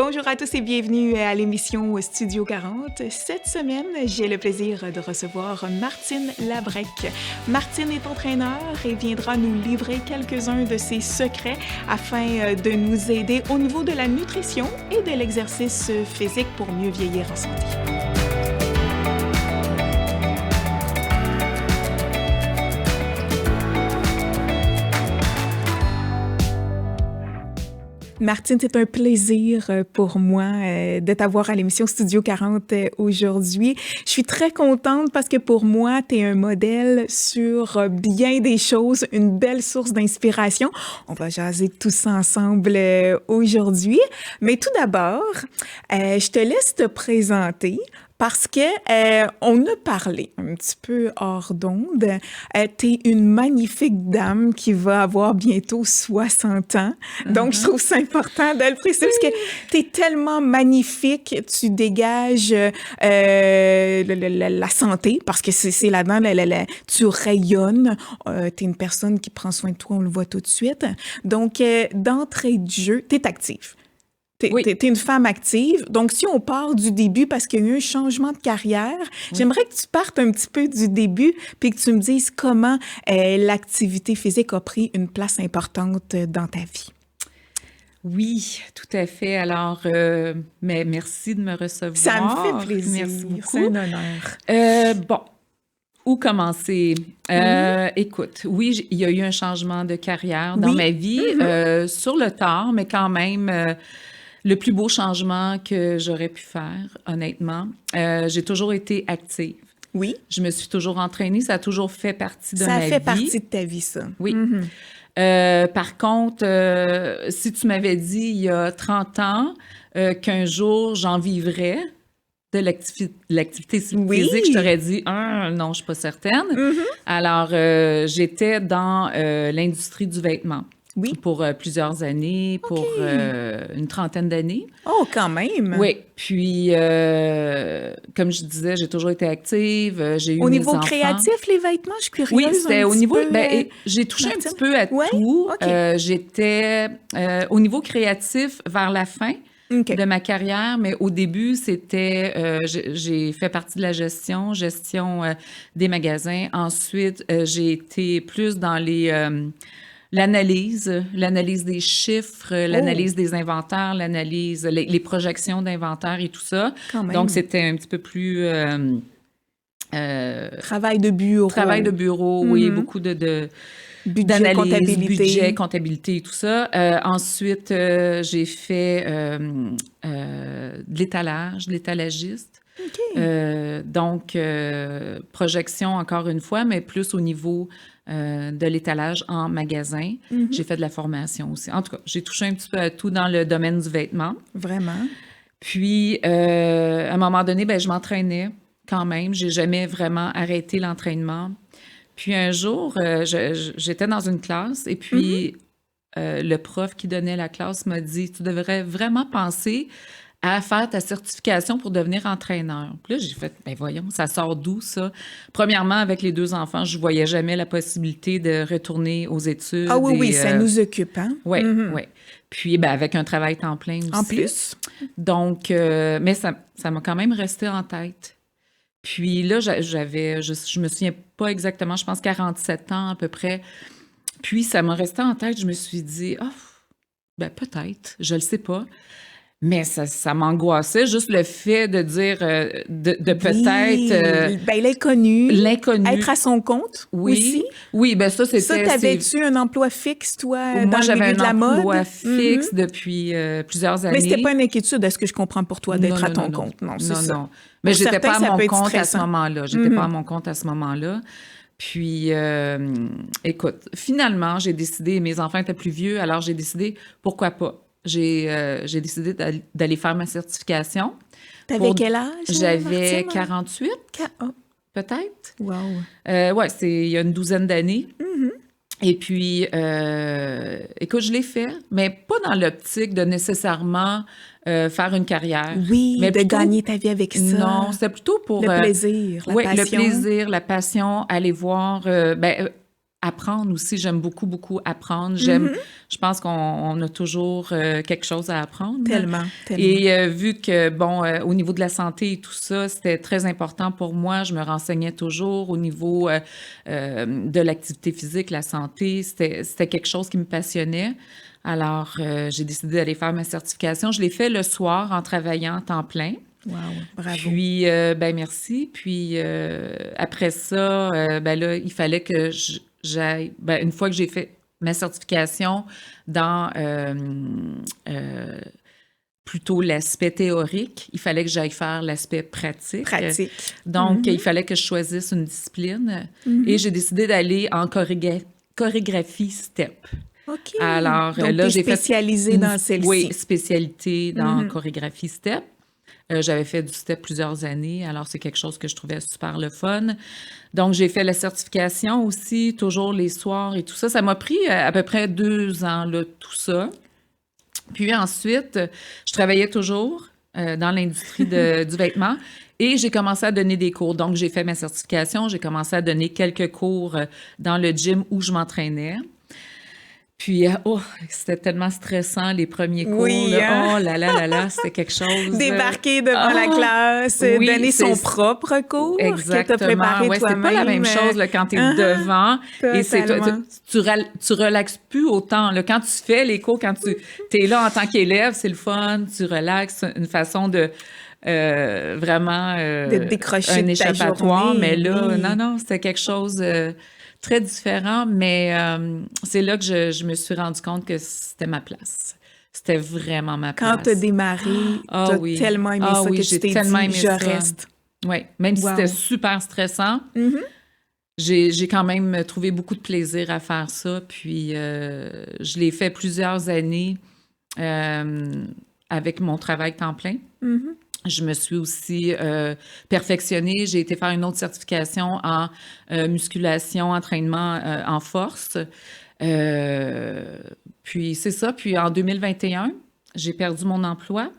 Bonjour à tous et bienvenue à l'émission Studio 40. Cette semaine, j'ai le plaisir de recevoir Martine Labrec. Martine est entraîneur et viendra nous livrer quelques-uns de ses secrets afin de nous aider au niveau de la nutrition et de l'exercice physique pour mieux vieillir en santé. Martine, c'est un plaisir pour moi de t'avoir à l'émission Studio 40 aujourd'hui. Je suis très contente parce que pour moi, tu es un modèle sur bien des choses, une belle source d'inspiration. On va jaser tout ça ensemble aujourd'hui. Mais tout d'abord, je te laisse te présenter. Parce que on a parlé un petit peu hors d'onde. T'es une magnifique dame qui va avoir bientôt 60 ans. Donc, je trouve ça important de le préciser parce que t'es tellement magnifique. Tu dégages la santé parce que c'est là-dedans, tu rayonnes. T'es une personne qui prend soin de toi, on le voit tout de suite. Donc, d'entrée de jeu, t'es active. T'es une femme active. Donc, si on part du début, parce qu'il y a eu un changement de carrière, j'aimerais que tu partes un petit peu du début puis que tu me dises comment l'activité physique a pris une place importante dans ta vie. Oui, tout à fait. Alors, mais merci de me recevoir. Ça me fait plaisir. Merci beaucoup. C'est un honneur. Bon, où commencer? Écoute, oui, il y a eu un changement de carrière dans ma vie, sur le tard, mais quand même... le plus beau changement que j'aurais pu faire, honnêtement, j'ai toujours été active. Oui. Je me suis toujours entraînée, ça a toujours fait partie de ma vie. Ça fait partie de ta vie, ça. Oui. Par contre, si tu m'avais dit il y a 30 ans qu'un jour j'en vivrais de l'activité physique, je t'aurais dit, non, je suis pas certaine. Alors, j'étais dans l'industrie du vêtement. Oui. Pour plusieurs années, pour une trentaine d'années. Oh, quand même! Oui. Puis, comme je disais, j'ai toujours été active. J'ai eu au mes niveau enfants. Créatif, les vêtements, je suis curieuse. Oui, c'était au niveau... j'ai touché Martine? un petit peu à tout. J'étais au niveau créatif vers la fin de ma carrière, mais au début, c'était... j'ai fait partie de la gestion des magasins. Ensuite, j'ai été plus dans l'analyse des chiffres, l'analyse des inventaires, les projections d'inventaire et tout ça. Donc, c'était un petit peu plus... travail de bureau. Travail de bureau, oui, beaucoup de budget, comptabilité et tout ça. Ensuite, j'ai fait de l'étalagiste. Donc, projection, encore une fois, mais plus au niveau de l'étalage en magasin. J'ai fait de la formation aussi. En tout cas, j'ai touché un petit peu à tout dans le domaine du vêtement. Vraiment. Puis, à un moment donné, je m'entraînais quand même. J'ai jamais vraiment arrêté l'entraînement. Puis, un jour, j'étais dans une classe et puis le prof qui donnait la classe m'a dit « Tu devrais vraiment penser à faire ta certification pour devenir entraîneur. » Puis là, j'ai fait, voyons, ça sort d'où, ça? Premièrement, avec les 2 enfants, je voyais jamais la possibilité de retourner aux études. Ah oui, ça nous occupe, hein? Oui, oui. Puis, avec un travail temps plein aussi. En plus. Donc, mais ça m'a quand même resté en tête. Puis là, je me souviens pas exactement, je pense 47 ans à peu près. Puis, ça m'a resté en tête, je me suis dit, peut-être, je le sais pas. Mais ça m'angoissait, juste le fait de dire, de peut-être... l'inconnu. L'inconnu. Être à son compte aussi. Oui, ça, c'était... Ça, t'avais-tu un emploi fixe, toi, Moi, dans le milieu de la mode? Moi, j'avais un emploi fixe depuis plusieurs années. Mais c'était pas une inquiétude, est-ce que je comprends pour toi, d'être à ton compte? Non, c'est ça. Non. Mais j'étais pas à mon compte à ce moment-là. J'étais pas à mon compte à ce moment-là. Puis, écoute, finalement, j'ai décidé, mes enfants étaient plus vieux, alors j'ai décidé, pourquoi pas? J'ai décidé d'aller faire ma certification. T'avais quel âge? J'avais Martine? 48, peut-être. Wow. Il y a une douzaine d'années. Et puis, écoute, je l'ai fait, mais pas dans l'optique de nécessairement faire une carrière. Oui, mais plutôt, gagner ta vie avec ça. Non, c'était plutôt pour... le plaisir, la passion. Oui, le plaisir, la passion, aller voir... apprendre aussi. J'aime beaucoup, beaucoup apprendre. Je pense qu'on a toujours quelque chose à apprendre. Tellement. Et vu que, au niveau de la santé et tout ça, c'était très important pour moi. Je me renseignais toujours au niveau de l'activité physique, la santé. C'était quelque chose qui me passionnait. Alors, j'ai décidé d'aller faire ma certification. Je l'ai fait le soir en travaillant à temps plein. Wow, bravo. Puis, merci. Puis, après ça, là, il fallait que j'aille... une fois que j'ai fait ma certification dans plutôt l'aspect théorique, il fallait que j'aille faire l'aspect pratique. Donc, il fallait que je choisisse une discipline. Et j'ai décidé d'aller en chorégraphie step. OK. Alors, donc, là, j'ai spécialisée dans celle-ci. Oui, spécialité dans chorégraphie step. J'avais fait du step plusieurs années, alors c'est quelque chose que je trouvais super le fun. Donc, j'ai fait la certification aussi, toujours les soirs et tout ça. Ça m'a pris à peu près 2 ans, là, tout ça. Puis ensuite, je travaillais toujours dans l'industrie du vêtement et j'ai commencé à donner des cours. Donc, j'ai fait ma certification, j'ai commencé à donner quelques cours dans le gym où je m'entraînais. Puis, c'était tellement stressant, les premiers cours. Oui, là. Oh là là là là, c'était quelque chose. Débarquer devant la classe, donner son propre cours exactement. que tu as préparé toi-même. C'est pas la même chose là, quand tu es devant. Et tu relaxes plus autant. Là. Quand tu fais les cours, quand tu es là en tant qu'élève, c'est le fun, tu relaxes, une façon de... vraiment de décrocher un échappatoire. Journée, mais là, non, c'était quelque chose... très différent, mais c'est là que je me suis rendu compte que c'était ma place. C'était vraiment ma place. Quand tu as démarré, tu as tellement aimé ça que tu t'es dit « je reste ». Oui, même si c'était super stressant, j'ai quand même trouvé beaucoup de plaisir à faire ça. Puis, je l'ai fait plusieurs années avec mon travail temps plein. Je me suis aussi perfectionnée. J'ai été faire une autre certification en musculation, entraînement en force. Puis c'est ça. Puis en 2021, j'ai perdu mon emploi.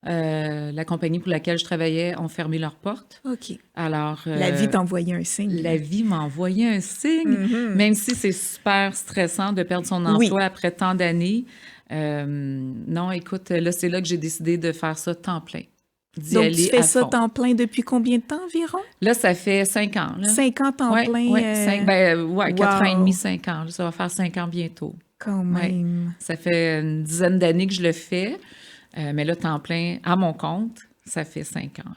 La compagnie pour laquelle je travaillais ont fermé leurs portes. OK. Alors, la vie t'a envoyé un signe. La vie m'a envoyé un signe. Même si c'est super stressant de perdre son emploi après tant d'années. Non, écoute, là, c'est là que j'ai décidé de faire ça temps plein. Donc, tu fais ça temps plein depuis combien de temps environ? Là, ça fait 5 ans. Là. 5 ans temps plein? Oui, 4 ans et demi, 5 ans. Là, ça va faire 5 ans bientôt. Quand même. Ouais. Ça fait une dizaine d'années que je le fais. Mais là, temps plein à mon compte, ça fait 5 ans.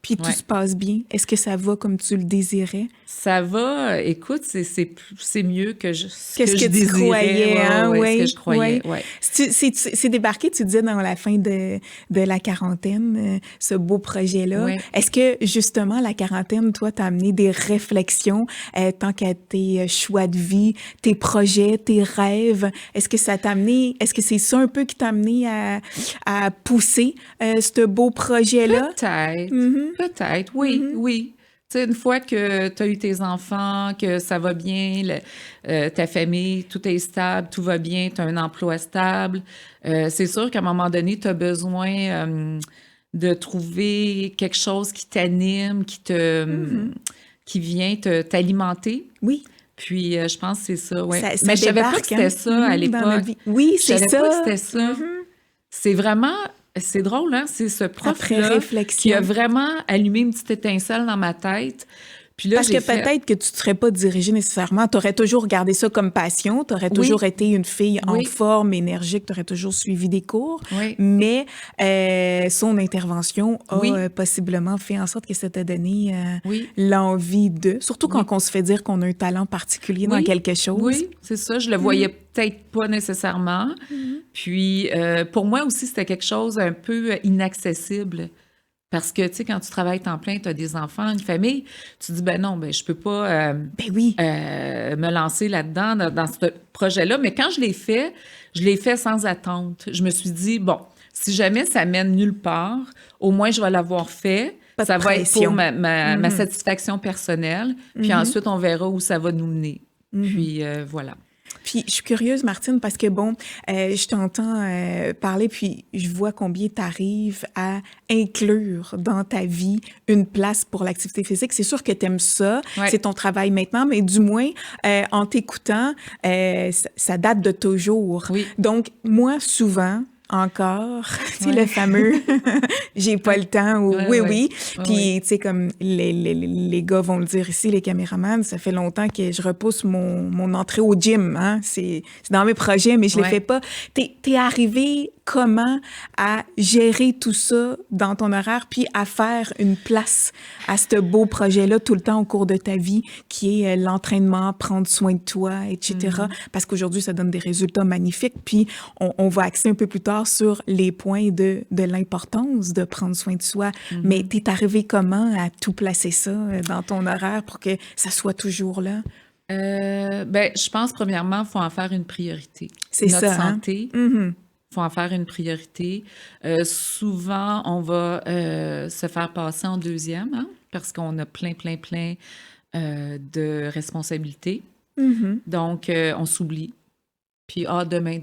Puis tout se passe bien? Est-ce que ça va comme tu le désirais? Ça va. Écoute, c'est mieux que ce que tu désirais. Croyais. Ce que je croyais, C'est débarqué, tu disais, dans la fin de la quarantaine, ce beau projet-là. Oui. Est-ce que, justement, la quarantaine, toi, t'a amené des réflexions tant qu'à tes choix de vie, tes projets, tes rêves? Est-ce que ça t'a amené... Est-ce que c'est ça un peu qui t'a amené à pousser ce beau projet-là? Peut-être. Peut-être, oui, oui. Tu sais, une fois que tu as eu tes enfants, que ça va bien, ta famille, tout est stable, tout va bien, tu as un emploi stable, c'est sûr qu'à un moment donné, tu as besoin de trouver quelque chose qui t'anime, qui vient t'alimenter. Oui. Puis, je pense que c'est ça, oui. Mais je savais pas que c'était ça à l'époque. Oui, c'est ça. Je savais pas que c'était ça. C'est vraiment... C'est drôle, hein? C'est ce prof-là qui a vraiment allumé une petite étincelle dans ma tête. Puis là, parce que peut-être que tu ne te serais pas dirigée nécessairement. Tu aurais toujours gardé ça comme passion. Tu aurais toujours été une fille en forme, énergique. Tu aurais toujours suivi des cours. Mais son intervention a possiblement fait en sorte que ça t'a donné l'envie de... Surtout quand on se fait dire qu'on a un talent particulier dans quelque chose. Oui, c'est ça. Je le voyais peut-être pas nécessairement. Puis, pour moi aussi, c'était quelque chose un peu inaccessible. Parce que, tu sais, quand tu travailles temps plein, tu as des enfants, une famille, tu te dis, ben non, je peux pas me lancer là-dedans, dans ce projet-là. Mais quand je l'ai fait sans attente. Je me suis dit, bon, si jamais ça mène nulle part, au moins je vais l'avoir fait. Ça va être pour ma satisfaction personnelle. Puis ensuite, on verra où ça va nous mener. Puis voilà. Puis je suis curieuse, Martine, parce que bon, je t'entends parler, puis je vois combien tu arrives à inclure dans ta vie une place pour l'activité physique. C'est sûr que tu aimes ça, Ouais. c'est ton travail maintenant, mais du moins, en t'écoutant, ça date de toujours. Oui. Donc, moi, souvent, encore, tu sais, Ouais. le fameux j'ai pas le temps ou Ouais, oui, ouais. oui. Ouais, Puis, ouais. tu sais, comme les gars vont le dire ici, les caméramans, ça fait longtemps que je repousse mon entrée au gym, hein. C'est dans mes projets, mais je les Ouais. fais pas. T'es arrivé comment à gérer tout ça dans ton horaire, puis à faire une place à ce beau projet-là tout le temps au cours de ta vie, qui est l'entraînement, prendre soin de toi, etc. Parce qu'aujourd'hui, ça donne des résultats magnifiques. Puis, on va axer un peu plus tard sur les points de l'importance de prendre soin de soi. Mais t'es arrivé comment à tout placer ça dans ton horaire pour que ça soit toujours là? Ben, je pense, premièrement, il faut en faire une priorité. C'est Notre ça, hein? santé, Mhm. faut en faire une priorité. Souvent, on va se faire passer en deuxième, hein, parce qu'on a plein de responsabilités. Mhm. Donc, on s'oublie. Puis, demain,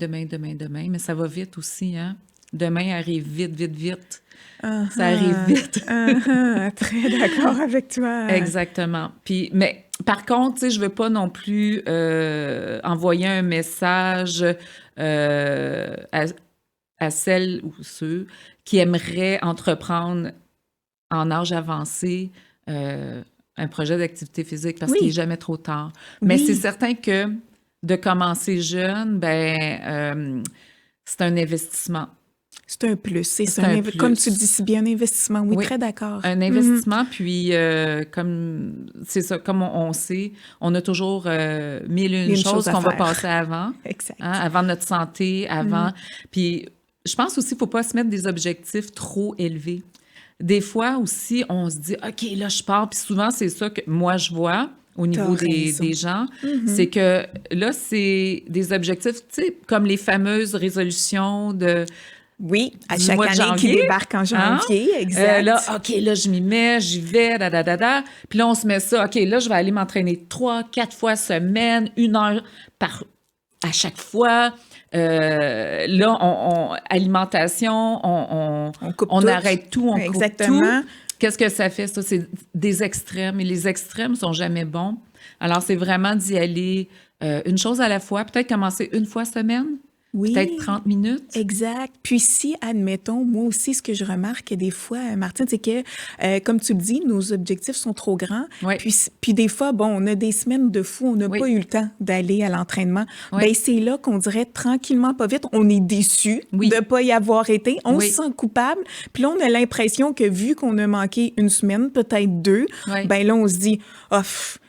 mais ça va vite aussi, hein. Demain arrive vite. Ça arrive vite. Très d'accord avec toi. Exactement. Puis, mais par contre, tu sais, je veux pas non plus envoyer un message à celles ou ceux qui aimeraient entreprendre en âge avancé un projet d'activité physique parce qu'il n'est Oui, jamais trop tard. Mais c'est oui, certain que de commencer jeune, c'est un investissement. c'est un plus. C'est un Comme tu plus. dis si bien, un investissement. Oui, Oui, très d'accord. un Mhm. investissement, puis comme c'est ça, comme on sait, on a toujours mille et Il y une a une choses chose à qu'on va faire. passer avant, hein, Exact. avant notre santé, avant. Puis je pense aussi qu'il ne faut pas se mettre des objectifs trop élevés. Des fois aussi, on se dit, OK, là, je pars, puis souvent, c'est ça que moi, je vois au T'as niveau raison. des gens, c'est que là, c'est des objectifs, tu sais, comme les fameuses résolutions Oui, à du chaque mois de année qui janvier, débarque en hein? janvier, Là, exact. OK, là, je m'y mets, j'y vais, Puis là, on se met ça. OK, là, je vais aller m'entraîner 3, 4 fois semaine, 1 heure à chaque fois. Là, alimentation, On coupe on tout. arrête tout, on coupe tout. Exactement. Qu'est-ce que ça fait, ça? C'est des extrêmes. Et les extrêmes sont jamais bons. Alors, c'est vraiment d'y aller une chose à la fois. Peut-être commencer une fois semaine, peut-être Oui. 30 minutes. Exact. Puis si, admettons, moi aussi, ce que je remarque des fois, Martine, c'est que, comme tu le dis, nos objectifs sont trop grands. Oui. Puis des fois, bon, on a des semaines de fou, on n'a Oui. pas eu le temps d'aller à l'entraînement. Oui. Ben c'est là qu'on dirait tranquillement, pas vite, on est déçu Oui. de pas y avoir été. On Oui. se sent coupable. Puis là, on a l'impression que vu qu'on a manqué une semaine, peut-être 2, Oui. ben là, on se dit, oh,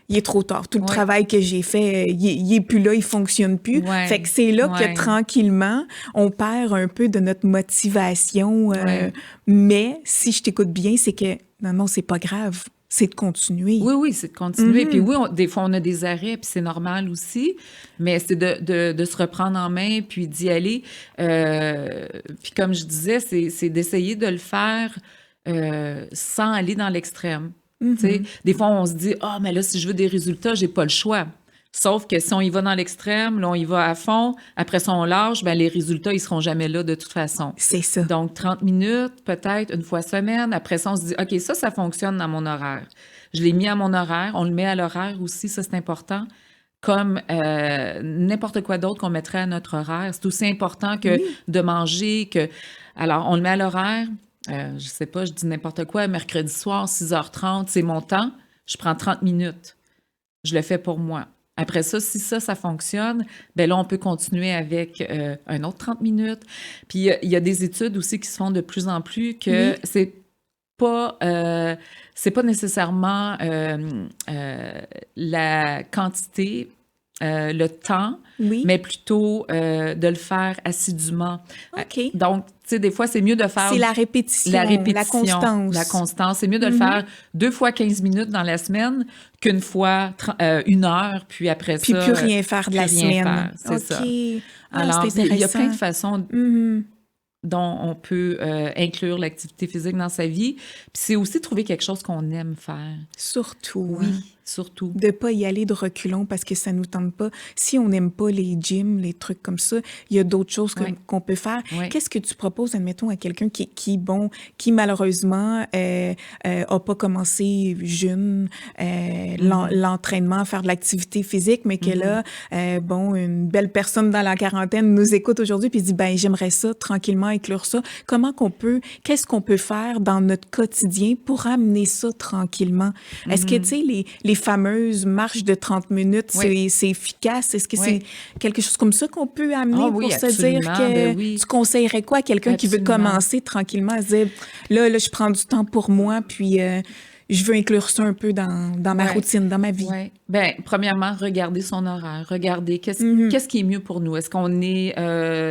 il est trop tard. Tout le Ouais. travail que j'ai fait, il est plus là, il fonctionne plus. Ouais. Fait que c'est là Ouais. que tranquillement, on perd un peu de notre motivation. Ouais. Mais si je t'écoute bien, c'est que non, c'est pas grave. C'est de continuer. Oui, c'est de continuer. Puis oui, des fois, on a des arrêts, puis c'est normal aussi, mais c'est de se reprendre en main, puis d'y aller. Puis comme je disais, c'est d'essayer de le faire sans aller dans l'extrême. Tu sais, des fois, on se dit, « Ah, mais là, si je veux des résultats, j'ai pas le choix. » Sauf que si on y va dans l'extrême, là, on y va à fond, après ça, on lâche, ben les résultats, ils seront jamais là de toute façon. C'est ça. Donc, 30 minutes, peut-être, une fois semaine. Après ça, on se dit, OK, ça fonctionne dans mon horaire. Je l'ai mis à mon horaire. On le met à l'horaire aussi, ça, c'est important. Comme n'importe quoi d'autre qu'on mettrait à notre horaire. C'est aussi important que de manger, que... Alors, on le met à l'horaire. Je sais pas, je dis n'importe quoi. Mercredi soir, 6h30, c'est mon temps. Je prends 30 minutes. Je le fais pour moi. Après ça, si ça fonctionne, ben là, on peut continuer avec un autre 30 minutes. Puis, il y a des études aussi qui se font de plus en plus que c'est pas nécessairement la quantité, le temps, mais plutôt de le faire assidûment. OK. Donc, tu sais, des fois, c'est mieux de faire... C'est la répétition, la constance. La constance. C'est mieux de le faire 2 fois 15 minutes dans la semaine qu'une fois 1 heure, puis après Puis ça... plus rien faire de la plus rien semaine. faire, c'est ça. Alors, c'est il y a plein de intéressant. façons dont on peut inclure l'activité physique dans sa vie. Puis c'est aussi trouver quelque chose qu'on aime faire. Surtout. Oui. Hein. surtout. De pas y aller de reculons parce que ça nous tente pas. Si on n'aime pas les gyms, les trucs comme ça, il y a d'autres choses Oui. qu'on peut faire. Oui. Qu'est-ce que tu proposes, admettons, à quelqu'un qui malheureusement a pas commencé jeune l'entraînement, à faire de l'activité physique, mais que là, une belle personne dans la quarantaine nous écoute aujourd'hui puis dit, ben j'aimerais ça tranquillement inclure ça. Qu'est-ce qu'on peut faire dans notre quotidien pour amener ça tranquillement? Est-ce que, tu sais, les fameuses marches de 30 minutes, Oui. c'est efficace? Est-ce que Oui. c'est quelque chose comme ça qu'on peut amener Oui, pour se dire absolument, que ben oui. tu conseillerais quoi à quelqu'un qui veut Absolument. commencer tranquillement à se dire, là, je prends du temps pour moi, puis je veux inclure ça un peu dans ma Ouais. routine, dans ma vie. Oui. Bien, premièrement, regarder son horaire. Regarder qu'est-ce qui est mieux pour nous. Est-ce qu'on est...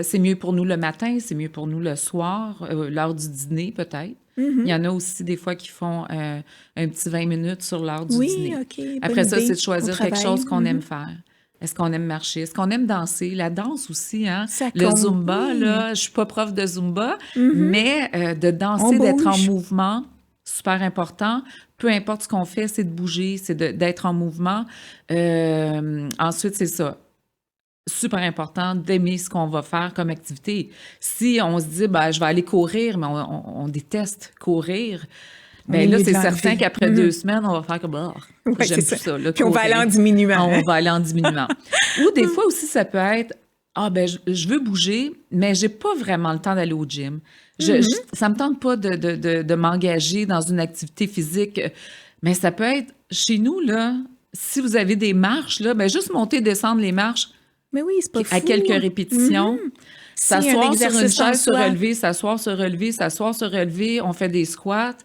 c'est mieux pour nous le matin? C'est mieux pour nous le soir? L'heure du dîner, peut-être? Il y en a aussi des fois qui font un petit 20 minutes sur l'heure du dîner. OK, bonne Après ça, idée. c'est de choisir Au quelque travail. chose qu'on aime faire. Est-ce qu'on aime marcher? Est-ce qu'on aime danser? La danse aussi, hein? Ça Le compte, Zumba, oui. là, je suis pas prof de Zumba, mais de danser, On d'être en bouge. mouvement, super important. Peu importe ce qu'on fait, c'est de bouger, c'est d'être en mouvement. Ensuite, c'est ça. Super important d'aimer ce qu'on va faire comme activité. Si on se dit, ben, je vais aller courir, mais on déteste courir, On bien est là, mieux de c'est l'enlever. certain qu'après 2 semaines, on va faire comme, Ouais, j'aime c'est plus ça. ça. Là, Puis on va aller en courir. diminuant. On va aller en diminuant. Ou des fois aussi, ça peut être, ben, je veux bouger, mais j'ai pas vraiment le temps d'aller au gym. Ça me tente pas de m'engager dans une activité physique. Mais ça peut être, chez nous, là, si vous avez des marches, là, ben, juste monter, descendre les marches Mais oui, c'est pas fou. à quelques répétitions. C'est un S'asseoir sur une exercice en chaise, se soi. relever, s'asseoir, se relever, s'asseoir, se relever. On fait des squats.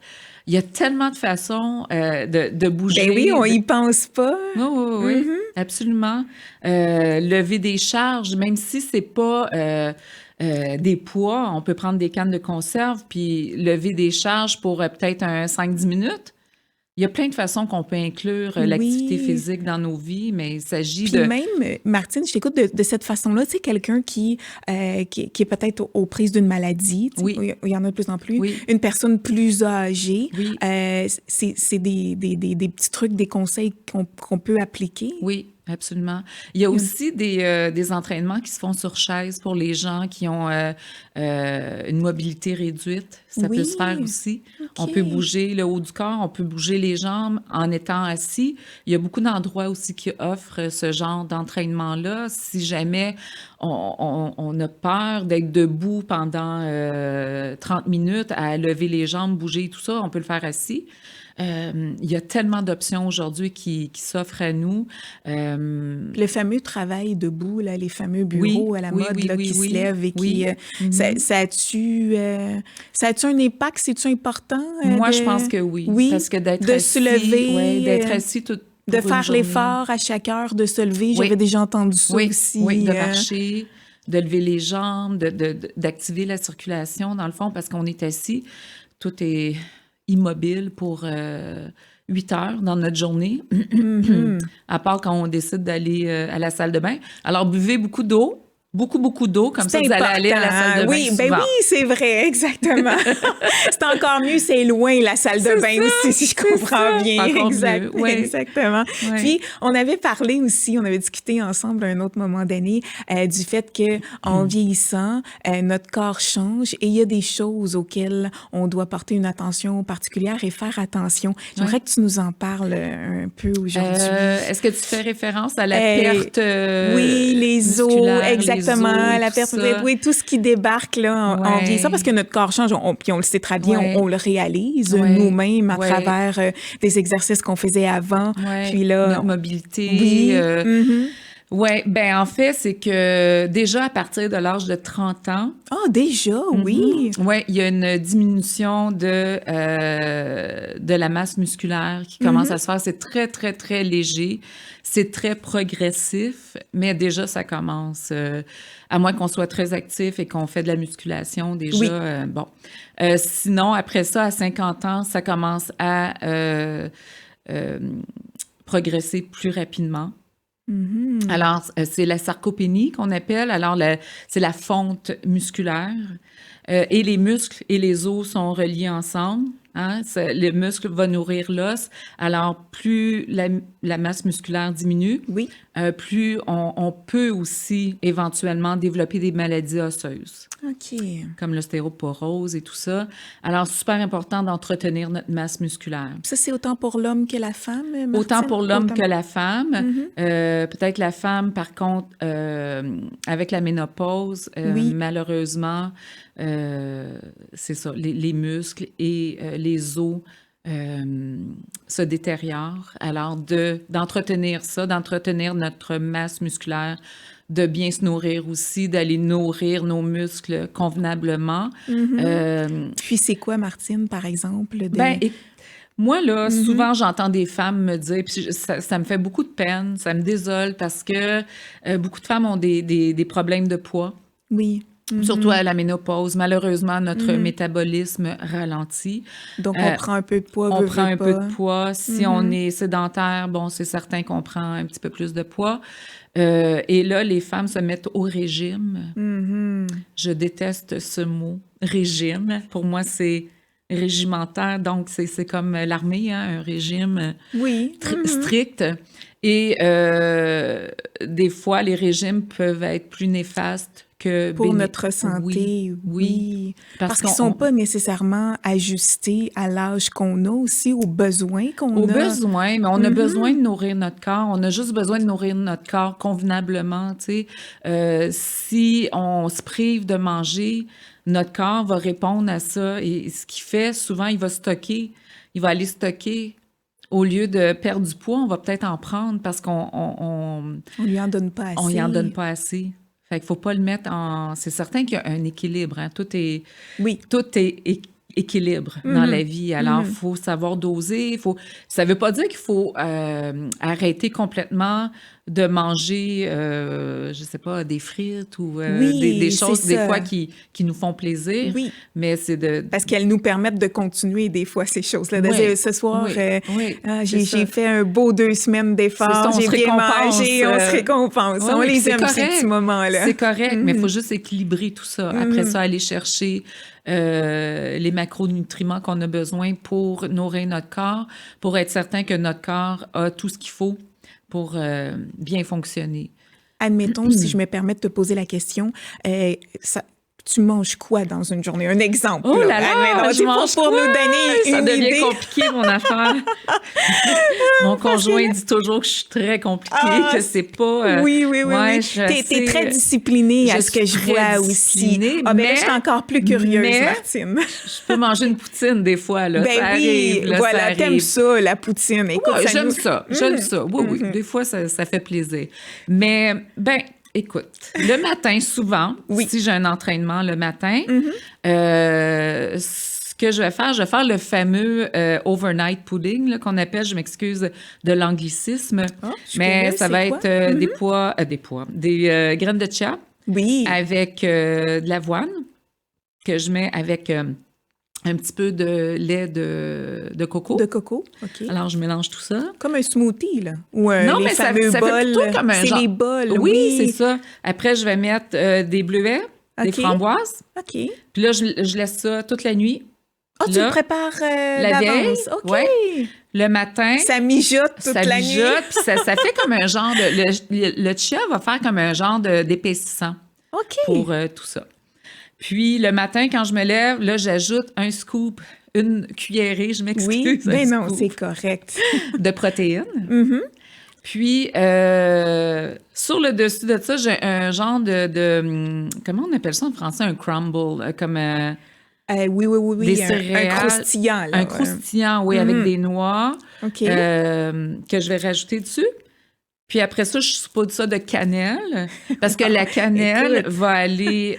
Il y a tellement de façons de bouger. Ben oui, on y pense pas. Oui, oui, oui, absolument. Lever des charges, même si c'est pas des poids, on peut prendre des cannes de conserve puis lever des charges pour peut-être 5-10 minutes. Il y a plein de façons qu'on peut inclure l'activité Oui. physique dans nos vies, mais il s'agit Puis de... même, Martine, je t'écoute de cette façon-là, tu sais, quelqu'un qui est peut-être aux prises d'une maladie, tu sais, Oui. il y en a de plus en plus, Oui. une personne plus âgée, Oui. c'est des petits trucs, des conseils qu'on peut appliquer. Oui, absolument. Il y a aussi des entraînements qui se font sur chaise pour les gens qui ont une mobilité réduite. Ça peut Oui. se faire aussi. OK. On peut bouger le haut du corps, on peut bouger les jambes en étant assis. Il y a beaucoup d'endroits aussi qui offrent ce genre d'entraînement-là. Si jamais on a peur d'être debout pendant 30 minutes à lever les jambes, bouger, tout ça, on peut le faire assis. Il y a tellement d'options aujourd'hui qui s'offrent à nous. Le fameux travail debout, là, les fameux bureaux à la mode là, qui se lèvent et qui... ça a-tu un impact? C'est-tu important? Moi, je pense que oui. Oui, Parce que d'être de assis... se lever, d'être assis de faire l'effort à chaque heure, de se lever. Oui. J'avais déjà entendu ça aussi. Oui, de marcher, de lever les jambes, d'activer la circulation, dans le fond, parce qu'on est assis. Tout est immobile pour 8 heures dans notre journée, à part quand on décide d'aller à la salle de bain. Alors, buvez beaucoup d'eau. Beaucoup d'eau, comme ça, vous allez aller à la salle de bain Oui, souvent. ben oui, c'est vrai, exactement. C'est encore mieux, c'est loin, la salle de bain aussi, si je comprends bien. Encore exact, mieux, oui. Exactement. Oui. Puis, on avait parlé aussi, on avait discuté ensemble à un autre moment donné du fait que en vieillissant, notre corps change et il y a des choses auxquelles on doit porter une attention particulière et faire attention. J'aimerais que tu nous en parles un peu aujourd'hui. Est-ce que tu fais référence à la perte oui, les os, exactement, la perte, ça. oui, tout ce qui débarque là en Ouais. vieillissant, parce que notre corps change, puis on le sait très bien, Ouais. on le réalise Ouais. nous-mêmes à Ouais. travers des exercices qu'on faisait avant, Ouais. puis là, Notre mobilité. oui, Oui, ben en fait, c'est que déjà à partir de l'âge de 30 ans, Ah, déjà, oui. ouais, il y a une diminution de la masse musculaire qui commence à se faire. C'est très, très, très léger. C'est très progressif, mais déjà, ça commence. À moins qu'on soit très actif et qu'on fait de la musculation, déjà, Oui. bon. Sinon, après ça, à 50 ans, ça commence à progresser plus rapidement. Alors, c'est la sarcopénie qu'on appelle. Alors, c'est la fonte musculaire. Et les muscles et les os sont reliés ensemble. Hein? Le muscle va nourrir l'os. Alors, plus la masse musculaire diminue, Oui. plus on peut aussi éventuellement développer des maladies osseuses, OK. comme l'ostéoporose et tout ça. Alors, super important d'entretenir notre masse musculaire. Ça, c'est autant pour l'homme que la femme, Martine? Autant pour l'homme Autant- que la femme. Peut-être la femme, par contre, avec la ménopause, Oui. malheureusement, c'est ça, les muscles et les os se détériorent. Alors, d'entretenir ça, d'entretenir notre masse musculaire, de bien se nourrir aussi, d'aller nourrir nos muscles convenablement. Puis c'est quoi, Martine, par exemple? Moi, là, souvent, j'entends des femmes me dire, puis ça me fait beaucoup de peine, ça me désole parce que beaucoup de femmes ont des problèmes de poids, Oui. surtout à la ménopause. Malheureusement, notre métabolisme ralentit. Donc, on prend un peu de poids, On veut, prend veut un peu pas. de poids. Si on est sédentaire, bon, c'est certain qu'on prend un petit peu plus de poids. Et là, les femmes se mettent au régime. Je déteste ce mot, régime. Pour moi, c'est régimentaire, donc c'est comme l'armée, hein, un régime Oui. strict. Et des fois, les régimes peuvent être plus néfastes que Pour notre santé, oui. Parce qu'ils ne sont pas nécessairement ajustés à l'âge qu'on a aussi, aux besoins qu'on a. Aux besoins, mais on a besoin de nourrir notre corps. On a juste besoin de nourrir notre corps convenablement, tu sais. Si on se prive de manger, notre corps va répondre à ça. Et ce qu'il fait, souvent, il va stocker. Il va aller stocker. Au lieu de perdre du poids, on va peut-être en prendre parce qu'on lui en donne pas assez. On lui en donne pas assez. Fait qu'il faut pas le mettre en... C'est certain qu'il y a un équilibre, hein. Tout est équilibre dans la vie. Alors, il faut savoir doser. Ça veut pas dire qu'il faut arrêter complètement de manger, je sais pas, des frites ou des choses, des fois, qui nous font plaisir. Oui. Mais c'est de... Parce qu'elles nous permettent de continuer, des fois, ces choses-là. De dire, ce soir, j'ai fait un beau 2 semaines d'efforts, j'ai bien mangé, on se récompense. On les aime, ces petits moments-là. C'est correct, mais il faut juste équilibrer tout ça. Après ça, aller chercher les macronutriments qu'on a besoin pour nourrir notre corps, pour être certain que notre corps a tout ce qu'il faut pour bien fonctionner. Admettons, si je me permets de te poser la question, tu manges quoi dans une journée? Un exemple. Oh là là! Je mange pour nous donner ça une devient idée. compliqué, mon affaire. Mon conjoint dit toujours que je suis très compliquée, que c'est pas... oui. T'es très disciplinée à ce que je vois aussi. Ah, mais là, je suis encore plus curieuse, Martine. Je peux manger une poutine des fois, là. Ben ça oui, arrive, là, voilà, ça arrive. t'aimes ça, la poutine. Écoute, Ouais, j'aime ça. Oui. Des fois, ça fait plaisir. Mais, écoute, le matin, souvent, si j'ai un entraînement le matin, ce que je vais faire le fameux overnight pudding là, qu'on appelle, je m'excuse de l'anglicisme, mais ça va être des graines de chia avec de l'avoine que je mets avec un petit peu de lait de coco. De coco, OK. Alors, je mélange tout ça. Comme un smoothie, là? Ou non, les mais fameux ça bols. fait plutôt comme un c'est genre... les bols, oui. C'est ça. Après, je vais mettre des bleuets, des framboises. OK. Puis là, je laisse ça toute la nuit. Ah, tu le prépares la veille. OK. Ouais. Le matin. Ça mijote toute la nuit. Puis ça fait comme un genre de... Le chia va faire comme un genre d'épaississant pour tout ça. Puis, le matin, quand je me lève, là, j'ajoute un scoop, une cuillerée, je m'excuse. Oui, mais non, c'est correct. De protéines. Puis, sur le dessus de ça, j'ai un genre de comment on appelle ça en français? Un crumble, comme... oui. Des céréales. Un croustillant, là. Un croustillant, oui, avec des noix OK. que je vais rajouter dessus. Puis après ça, je saupoudre ça de cannelle, parce que la cannelle va aller...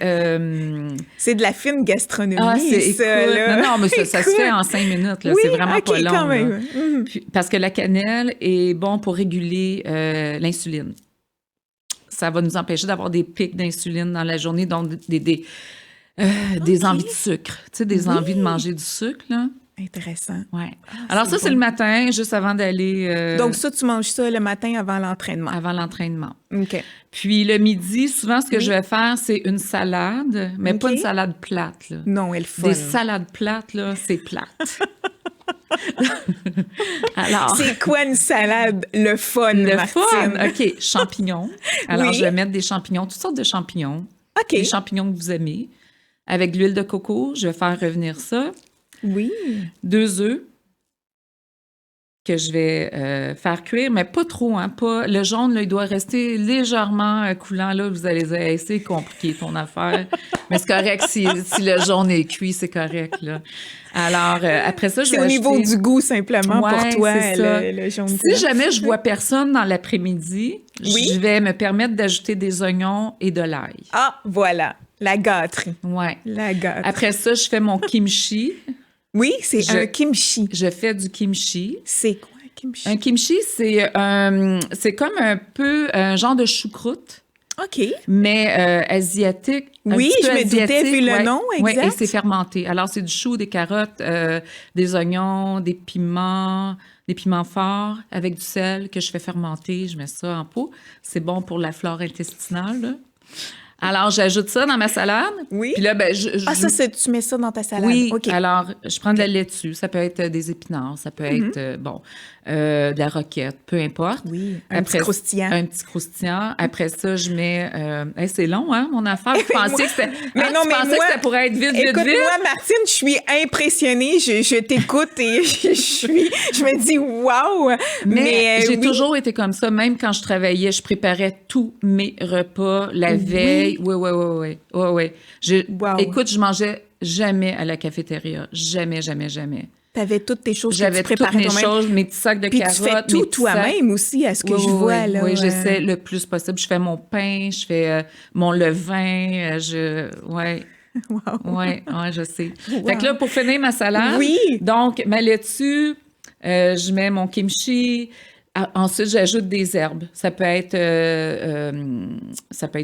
C'est de la fine gastronomie, ça, là. Non, mais ça se fait en 5 minutes, là. C'est vraiment pas long. Quand même. Puis, parce que la cannelle est bon pour réguler l'insuline. Ça va nous empêcher d'avoir des pics d'insuline dans la journée, donc des envies de sucre, tu sais, des envies de manger du sucre, là. Intéressant. Ouais. Ah, Alors c'est ça, c'est bon. le matin, juste avant d'aller Donc ça, tu manges ça le matin avant l'entraînement. avant l'entraînement. OK. Puis le midi, souvent, ce que je Oui. vais faire, c'est une salade, mais pas OK. une salade plate, là. Non, elle est Des fun. salades plates, là, c'est plate. Alors, C'est quoi une salade? Le fun, le Martine. fun, OK, champignons. Alors, Oui. je vais mettre des champignons, toutes sortes de champignons. OK. Des champignons que vous aimez. Avec de l'huile de coco, je vais faire revenir ça. Oui. 2 œufs que je vais faire cuire, mais pas trop, hein, pas... Le jaune, là, il doit rester légèrement coulant, là. Vous allez dire, hey, c'est compliqué, ton affaire. Mais c'est correct, si le jaune est cuit, c'est correct, là. Alors, après ça, je vais C'est au niveau ajouter- du goût, simplement, Ouais, pour toi, c'est ça. le jaune Si blanc. jamais je vois personne dans l'après-midi, Oui. je vais me permettre d'ajouter des oignons et de l'ail. Ah, voilà. La gâterie. Ouais. La gâterie. Après ça, je fais mon kimchi. Oui, c'est Je- un kimchi. Je fais du kimchi. C'est quoi un kimchi? Un kimchi, c'est comme un peu un genre de choucroute, OK. mais asiatique. un Oui, petit peu je me doutais, asiatique, vu le ouais. nom, Ouais, exact. et c'est fermenté. Alors, c'est du chou, des carottes, des oignons, des piments forts avec du sel que je fais fermenter. Je mets ça en pot. C'est bon pour la flore intestinale, là. Alors, j'ajoute ça dans ma salade. Oui. Puis là, ben, Ah, ça, tu mets ça dans ta salade. oui, OK. alors je prends de la laitue, ça peut être des épinards, ça peut être, de la roquette, peu importe. Oui, un petit croustillant. Un petit croustillant. Après ça, je mets... hey, c'est long, hein, mon affaire? Vous pensiez que c'était... Mais hein, non, tu mais pensais moi- que ça pourrait être vite, vite, Écoute, vite? moi, Martine, je suis impressionnée. Je t'écoute et je me dis, waouh! Mais j'ai oui. toujours été comme ça. Même quand je travaillais, je préparais tous mes repas la veille. Oui. Wow. Écoute, je mangeais jamais à la cafétéria. Jamais, jamais, jamais. T'avais toutes tes choses que J'avais tu préparais toutes mes toi-même. choses, mes petits sacs de Puis carottes. tu fais tout mes petits sacs. toi-même aussi, à ce que je vois, là. Oui, j'essaie le plus possible. Je fais mon pain, je fais mon levain, ouais, Wow. je sais. Wow. Fait que là, pour finir ma salade, Oui. donc ma laitue, je mets mon kimchi. Ensuite, j'ajoute des herbes. Ça peut être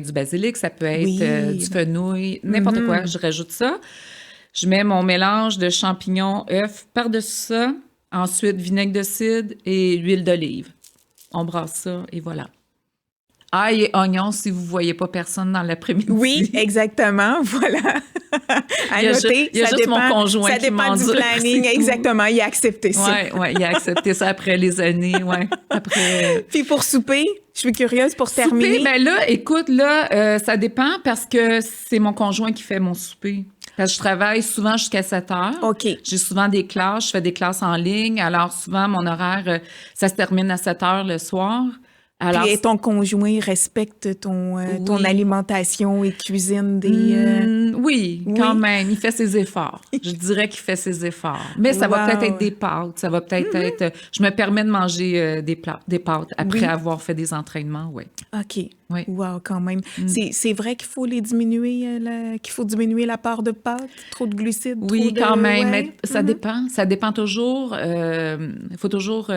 du basilic, ça peut être Oui. du fenouil, n'importe quoi. Je rajoute ça. Je mets mon mélange de champignons, œufs par-dessus ça. Ensuite, vinaigre de cidre et huile d'olive. On brasse ça et voilà. Ail et oignons si vous ne voyez pas personne dans l'après-midi. Oui, exactement, voilà. À Il y a noter, il y a ça juste mon dépend, conjoint ça qui dépend du m'endure, planning, c'est tout. exactement. Il a accepté ça. Oui, il a accepté ça après les années, ouais. Après... Puis pour souper, je suis curieuse pour terminer. Souper, ben là, écoute, là, ça dépend parce que c'est mon conjoint qui fait mon souper. Parce que je travaille souvent jusqu'à 7 heures. OK. J'ai souvent des classes, je fais des classes en ligne. Alors, souvent, mon horaire, ça se termine à 7 heures le soir. Alors, Puis ton conjoint respecte ton Oui. alimentation et cuisine des... oui, oui. quand même, il fait ses efforts. Je dirais qu'il fait ses efforts. Mais ça va Wow. peut-être être des pâtes, ça va peut-être être... Je me permets de manger des pâtes après Oui. avoir fait des entraînements, oui. OK. Oui. Wow, quand même. C'est vrai qu'il faut les diminuer, qu'il faut diminuer la part de pâtes, trop de glucides, trop Oui, de... quand même, ouais. mais ça dépend. Ça dépend toujours. Il faut toujours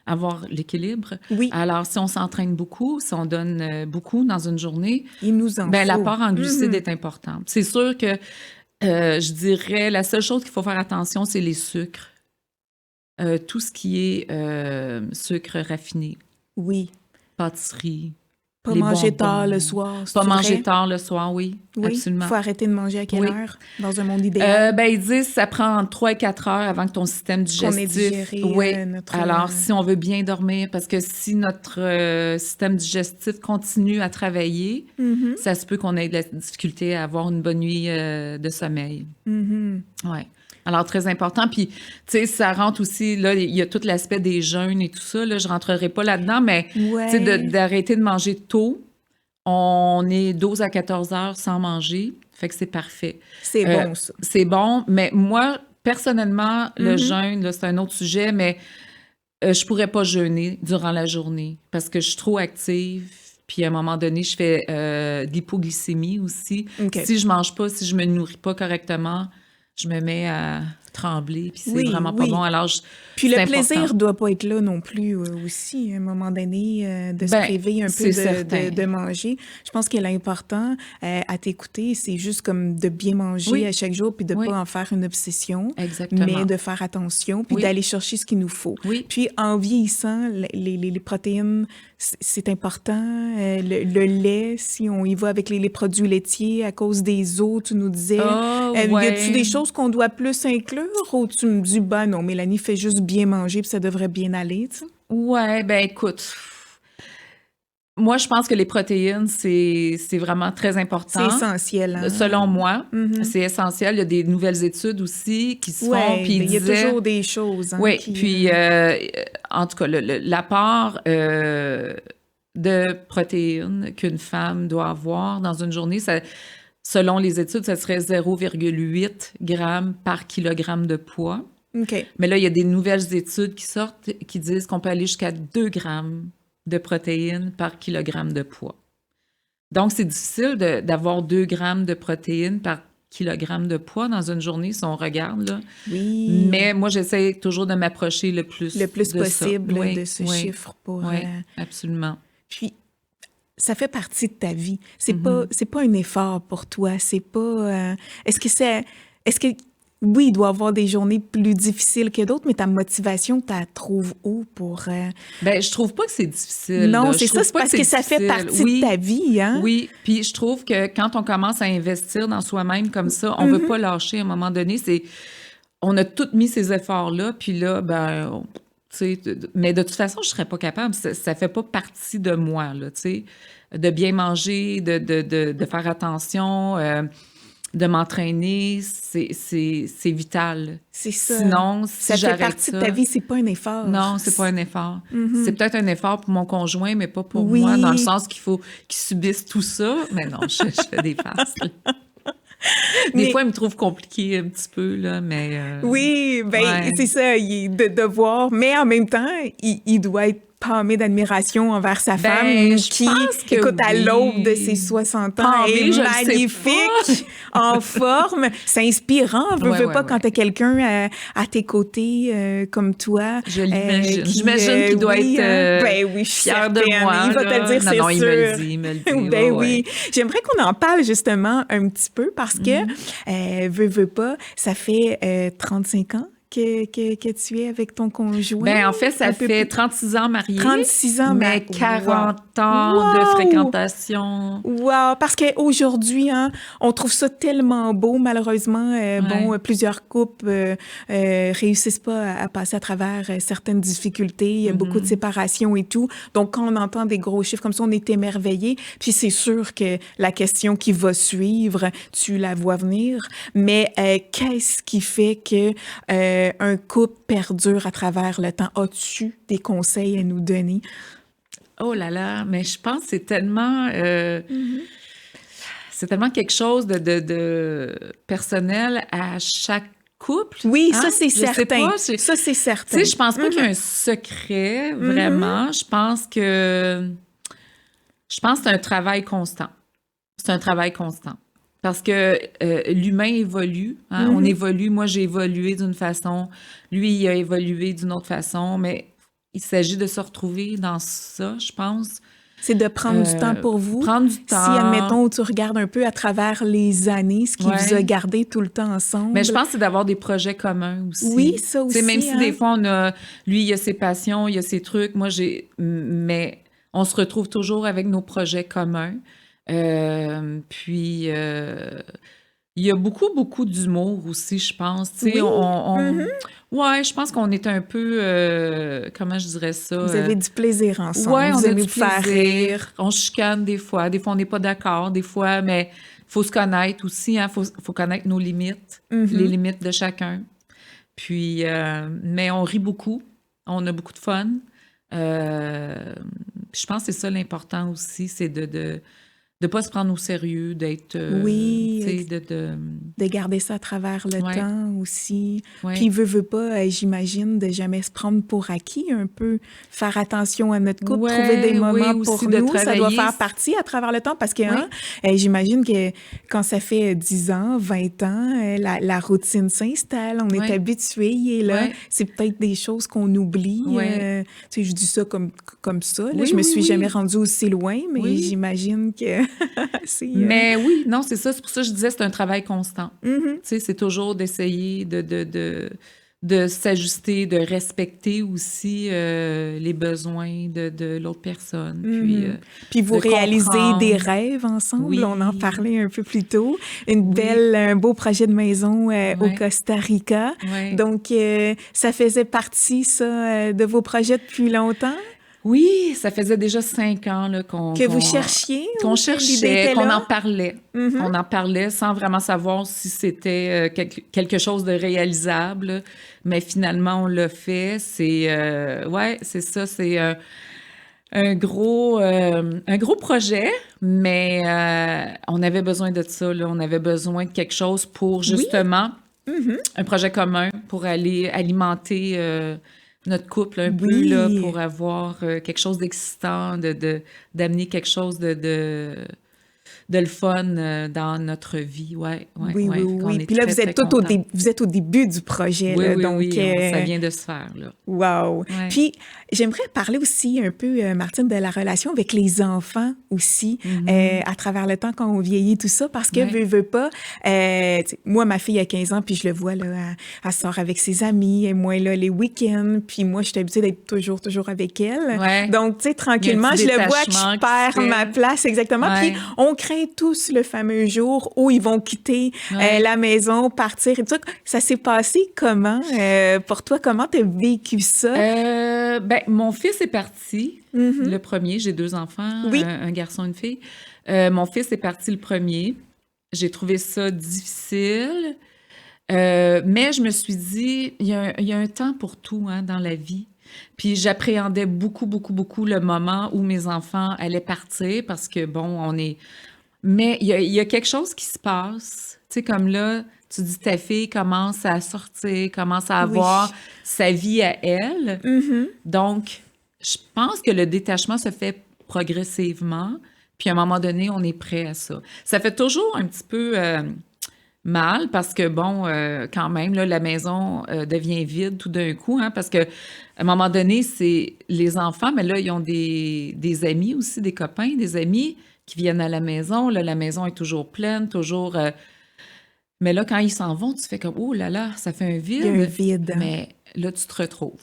avoir l'équilibre. Oui. Alors, si on s'entraîne beaucoup, si on donne beaucoup dans une journée, Il nous en ben, faut. l'apport en glucides est important. C'est sûr que je dirais, la seule chose qu'il faut faire attention, c'est les sucres. Tout ce qui est sucre raffiné, Oui. pâtisserie, Pas les manger bonbons. tard le soir, c'est Pas manger vrai? tard le soir, oui, Oui. absolument. Il faut arrêter de manger à quelle Oui. heure dans un monde idéal? Ben, ils disent que ça prend entre 3 et 4 heures avant que ton système digestif... ait digéré, oui. notre- Alors, si on veut bien dormir, parce que si notre système digestif continue à travailler, Mhm. ça se peut qu'on ait de la difficulté à avoir une bonne nuit de sommeil. Mhm. Oui. Alors, très important. Puis, tu sais, ça rentre aussi, là, il y a tout l'aspect des jeûnes et tout ça. Là, je rentrerai pas là-dedans, mais Ouais. tu sais, d'arrêter de manger tôt. On est 12 à 14 heures sans manger. Fait que c'est parfait. C'est bon, ça. C'est bon, mais moi, personnellement, le jeûne, là, c'est un autre sujet, mais je pourrais pas jeûner durant la journée parce que je suis trop active. Puis à un moment donné, je fais de l'hypoglycémie aussi. OK. Si je mange pas, si je me nourris pas correctement, je me mets à trembler, puis c'est Oui, vraiment pas oui. bon. Alors, Puis c'est le plaisir important. doit pas être là non plus aussi, à un moment donné, de se Ben, priver un peu c'est certain. de manger. Je pense que l'important à t'écouter, c'est juste comme de bien manger à Oui, chaque jour, puis de oui, pas en faire une obsession, mais exactement. de faire attention, puis Oui, d'aller chercher ce qu'il nous faut. oui. Puis en vieillissant, les protéines, c'est important. Le lait, si on y va avec les produits laitiers à cause des os, tu nous disais, Ah, y a-tu ouais. des choses qu'on doit plus inclure ou tu me dis, ben non, Mélanie fait juste bien manger puis ça devrait bien aller, tu sais? Ouais, ben écoute, moi, je pense que les protéines, c'est vraiment très C'est important. essentiel, Selon hein? moi, Mhm. c'est essentiel. Il y a des nouvelles études aussi qui se font, Ouais, puis ils ben il y a disaient, toujours des choses, hein, oui, qui... puis en tout cas, l'apport de protéines qu'une femme doit avoir dans une journée, ça, selon les études, ça serait 0,8 grammes par kilogramme de poids. OK. Mais là, il y a des nouvelles études qui sortent qui disent qu'on peut aller jusqu'à 2 grammes de protéines par kilogramme de poids. Donc, c'est difficile d'avoir 2 grammes de protéines par kilogramme de poids dans une journée, si on regarde, là. Oui, Mais moi, j'essaie toujours de m'approcher le le plus plus de ça. possible de Oui, ce oui, chiffre pour... oui, absolument. Puis, ça fait partie de ta vie. Mhm. C'est pas un effort pour toi. C'est pas. Est-ce que c'est. Est-ce que. Oui, il doit y avoir des journées plus difficiles que d'autres, mais ta motivation, tu la trouves où pour. Ben, je trouve pas que c'est difficile, Non, là. c'est Je ça, trouve c'est pas que parce c'est que ça fait difficile. partie de ta Oui, vie, hein? oui. Puis je trouve que quand on commence à investir dans soi-même comme ça, on veut Mhm. pas lâcher à un moment donné. On a tous mis ces efforts-là, puis là, ben, tu sais, mais de toute façon, je serais pas capable. Ça fait pas partie de moi, là, tu sais, de bien manger, de faire attention, de m'entraîner, c'est vital. C'est ça. Sinon, si Ça fait j'arrête partie de ta ça, vie, c'est pas un effort. non, c'est pas un effort. C'est Mhm. peut-être un effort pour mon conjoint, mais pas pour moi, dans le Oui, sens qu'il faut qu'il subisse tout ça. Mais non, je fais des farces, là. Des mais fois, il me trouve compliqué un petit peu, là, mais oui, ben ouais. c'est ça, il est de voir, mais en même temps, il doit être pâmé d'admiration envers sa Ben, femme je qui, pense que écoute, à l'aube de ses oui. 60 ans, est Pâmé, je le sais pas. magnifique, en forme. C'est inspirant, Ouais, veux ouais, pas, quand ouais. t'as quelqu'un à tes côtés comme toi, Je l'imagine. qui, J'imagine qu'il doit oui, être hein, ben oui, je suis fier de certaine, il moi, va te le là. dire, Non, c'est non, sûr. il me le dit, ouais, Ben ouais. oui, j'aimerais qu'on en parle justement un petit peu parce que, Mhm. veux pas, ça fait 35 ans que tu es avec ton conjoint, Ben, en fait, ça un peu fait plus, 36 ans mariés, 36 ans, mais wow, 40 ans de wow, fréquentation. wow, parce qu'aujourd'hui, hein, on trouve ça tellement beau. Malheureusement, bon, Ouais. plusieurs couples réussissent pas à passer à travers certaines difficultés. Il y a beaucoup de Mhm. séparations et tout. Donc, quand on entend des gros chiffres comme ça, on est émerveillé. Puis c'est sûr que la question qui va suivre, tu la vois venir. Mais qu'est-ce qui fait que un couple perdure à travers le temps? As-tu des conseils à nous donner? Oh là là, mais je pense que Mhm. c'est tellement quelque chose de personnel à chaque couple, Oui, hein? ça c'est Je sais certain. pas. Ça c'est Tu certain. sais, je pense pas qu'il y a Mhm. un secret, Mhm. vraiment. Je pense que c'est un travail constant. C'est un travail constant. Parce que l'humain évolue, hein? On Mhm. évolue. Moi, j'ai évolué d'une façon. Lui, il a évolué d'une autre façon. Mais il s'agit de se retrouver dans ça, je pense. C'est de prendre du temps pour vous. Prendre du Si, temps. admettons, tu regardes un peu à travers les années, ce qui vous a Ouais. gardé tout le temps Mais je ensemble. pense que c'est d'avoir des projets communs Oui, aussi. ça Tu sais, même aussi, si des hein? fois, lui, il a ses passions, il a ses trucs, moi, mais on se retrouve toujours avec nos projets communs. Puis, il y a beaucoup, beaucoup d'humour aussi, je pense. Tu sais, Oui. Mhm. ouais, je pense qu'on est un peu, comment je dirais ça? Vous avez du plaisir ensemble. Ouais, Vous on a aimez du vous faire plaisir. rire. On se chicane des fois. Des fois, on n'est pas d'accord. Des fois, mais faut se connaître aussi. Hein, faut connaître nos limites, les Mhm. limites de chacun. Puis, mais on rit beaucoup. On a beaucoup de fun. Je pense que c'est ça l'important aussi, c'est de pas se prendre au sérieux, d'être, Oui, tu sais, de garder ça à travers le Ouais, temps aussi. Puis, ouais. veut pas, j'imagine, de jamais se prendre pour acquis un peu. Faire attention à notre couple, trouver des Ouais, oui, moments pour aussi de nous, ça doit travailler. faire partie à travers le temps parce que, hein, Oui, j'imagine que quand ça fait 10 ans, 20 ans, la routine s'installe, on est oui, habitué, il est là. oui, C'est peut-être des choses qu'on oublie. oui. Tu sais, je dis ça comme ça, là. Oui, Je me oui, suis jamais oui, rendue aussi loin, mais oui. j'imagine que c'est... Mais oui, non, c'est ça. C'est pour ça que je disais, c'est un travail constant. mhm. Tu sais, c'est toujours d'essayer de s'ajuster, de respecter aussi les besoins de l'autre personne, puis Mhm. Puis vous de réalisez des comprendre. rêves ensemble, on en Oui, parlait un peu plus tôt. oui, Un beau projet de maison au ouais, Costa Rica. ouais. Donc, ça faisait partie, ça, de vos projets depuis longtemps? Oui, ça faisait déjà 5 ans là, Que vous cherchiez qu'on ou que l'idée cherchait, était qu'on là? en parlait. Mhm. On en parlait sans vraiment savoir si c'était quelque chose de réalisable, mais finalement, on l'a fait. Ouais, c'est ça, c'est un gros projet, mais on avait besoin de ça, là. On avait besoin de quelque chose pour Oui. justement Mhm. un projet commun pour aller alimenter notre couple un peu là, Oui. pour avoir quelque chose d'excitant, d'amener quelque chose de le fun dans notre vie. Ouais, ouais, Oui, oui, ouais. Fait qu'on oui. est Puis là, très, vous très êtes tout contents. vous êtes au début du projet, Oui, là. oui, Donc, oui, ça vient de se faire, là. wow. Ouais. Puis, j'aimerais parler aussi un peu, Martine, de la relation avec les enfants aussi, Mhm. à travers le temps quand on vieillit, tout ça, parce que Ouais, veut pas, tu sais, moi, ma fille a 15 ans, puis je le vois, là, elle sort avec ses amis, et moi, là, les week-ends, puis moi, je suis habituée d'être toujours avec elle. ouais. Donc, tu sais, Il y a un tranquillement, petit je le vois que je détachement qui se perds ma fait. place, exactement. Puis, Ouais, on craint tous le fameux jour où ils vont quitter ouais. la maison, partir et tout ça. Ça s'est passé comment pour toi? Comment t'as vécu ça? Ben, mon fils est parti, Mhm. le premier. J'ai 2 enfants, Oui. un garçon, une fille. Mon fils est parti le premier. J'ai trouvé ça difficile, mais je me suis dit, il y a un temps pour tout hein, dans la vie. Puis j'appréhendais beaucoup, beaucoup, beaucoup le moment où mes enfants allaient partir parce que, bon, on est... Mais il y a quelque chose qui se passe. Tu sais, comme là, tu dis ta fille commence à sortir, commence à avoir Oui. sa vie à elle. Mhm. Donc, je pense que le détachement se fait progressivement, puis à un moment donné, on est prêt à ça. Ça fait toujours un petit peu mal parce que, bon, quand même, là, la maison devient vide tout d'un coup, hein, parce que à un moment donné, c'est les enfants, mais là, ils ont des amis aussi, des copains, des amis qui viennent à la maison. Là, la maison est toujours pleine, toujours... mais là, quand ils s'en vont, tu fais comme, oh là là, ça fait un Il y a un vide, vide, hein? mais là, tu te retrouves.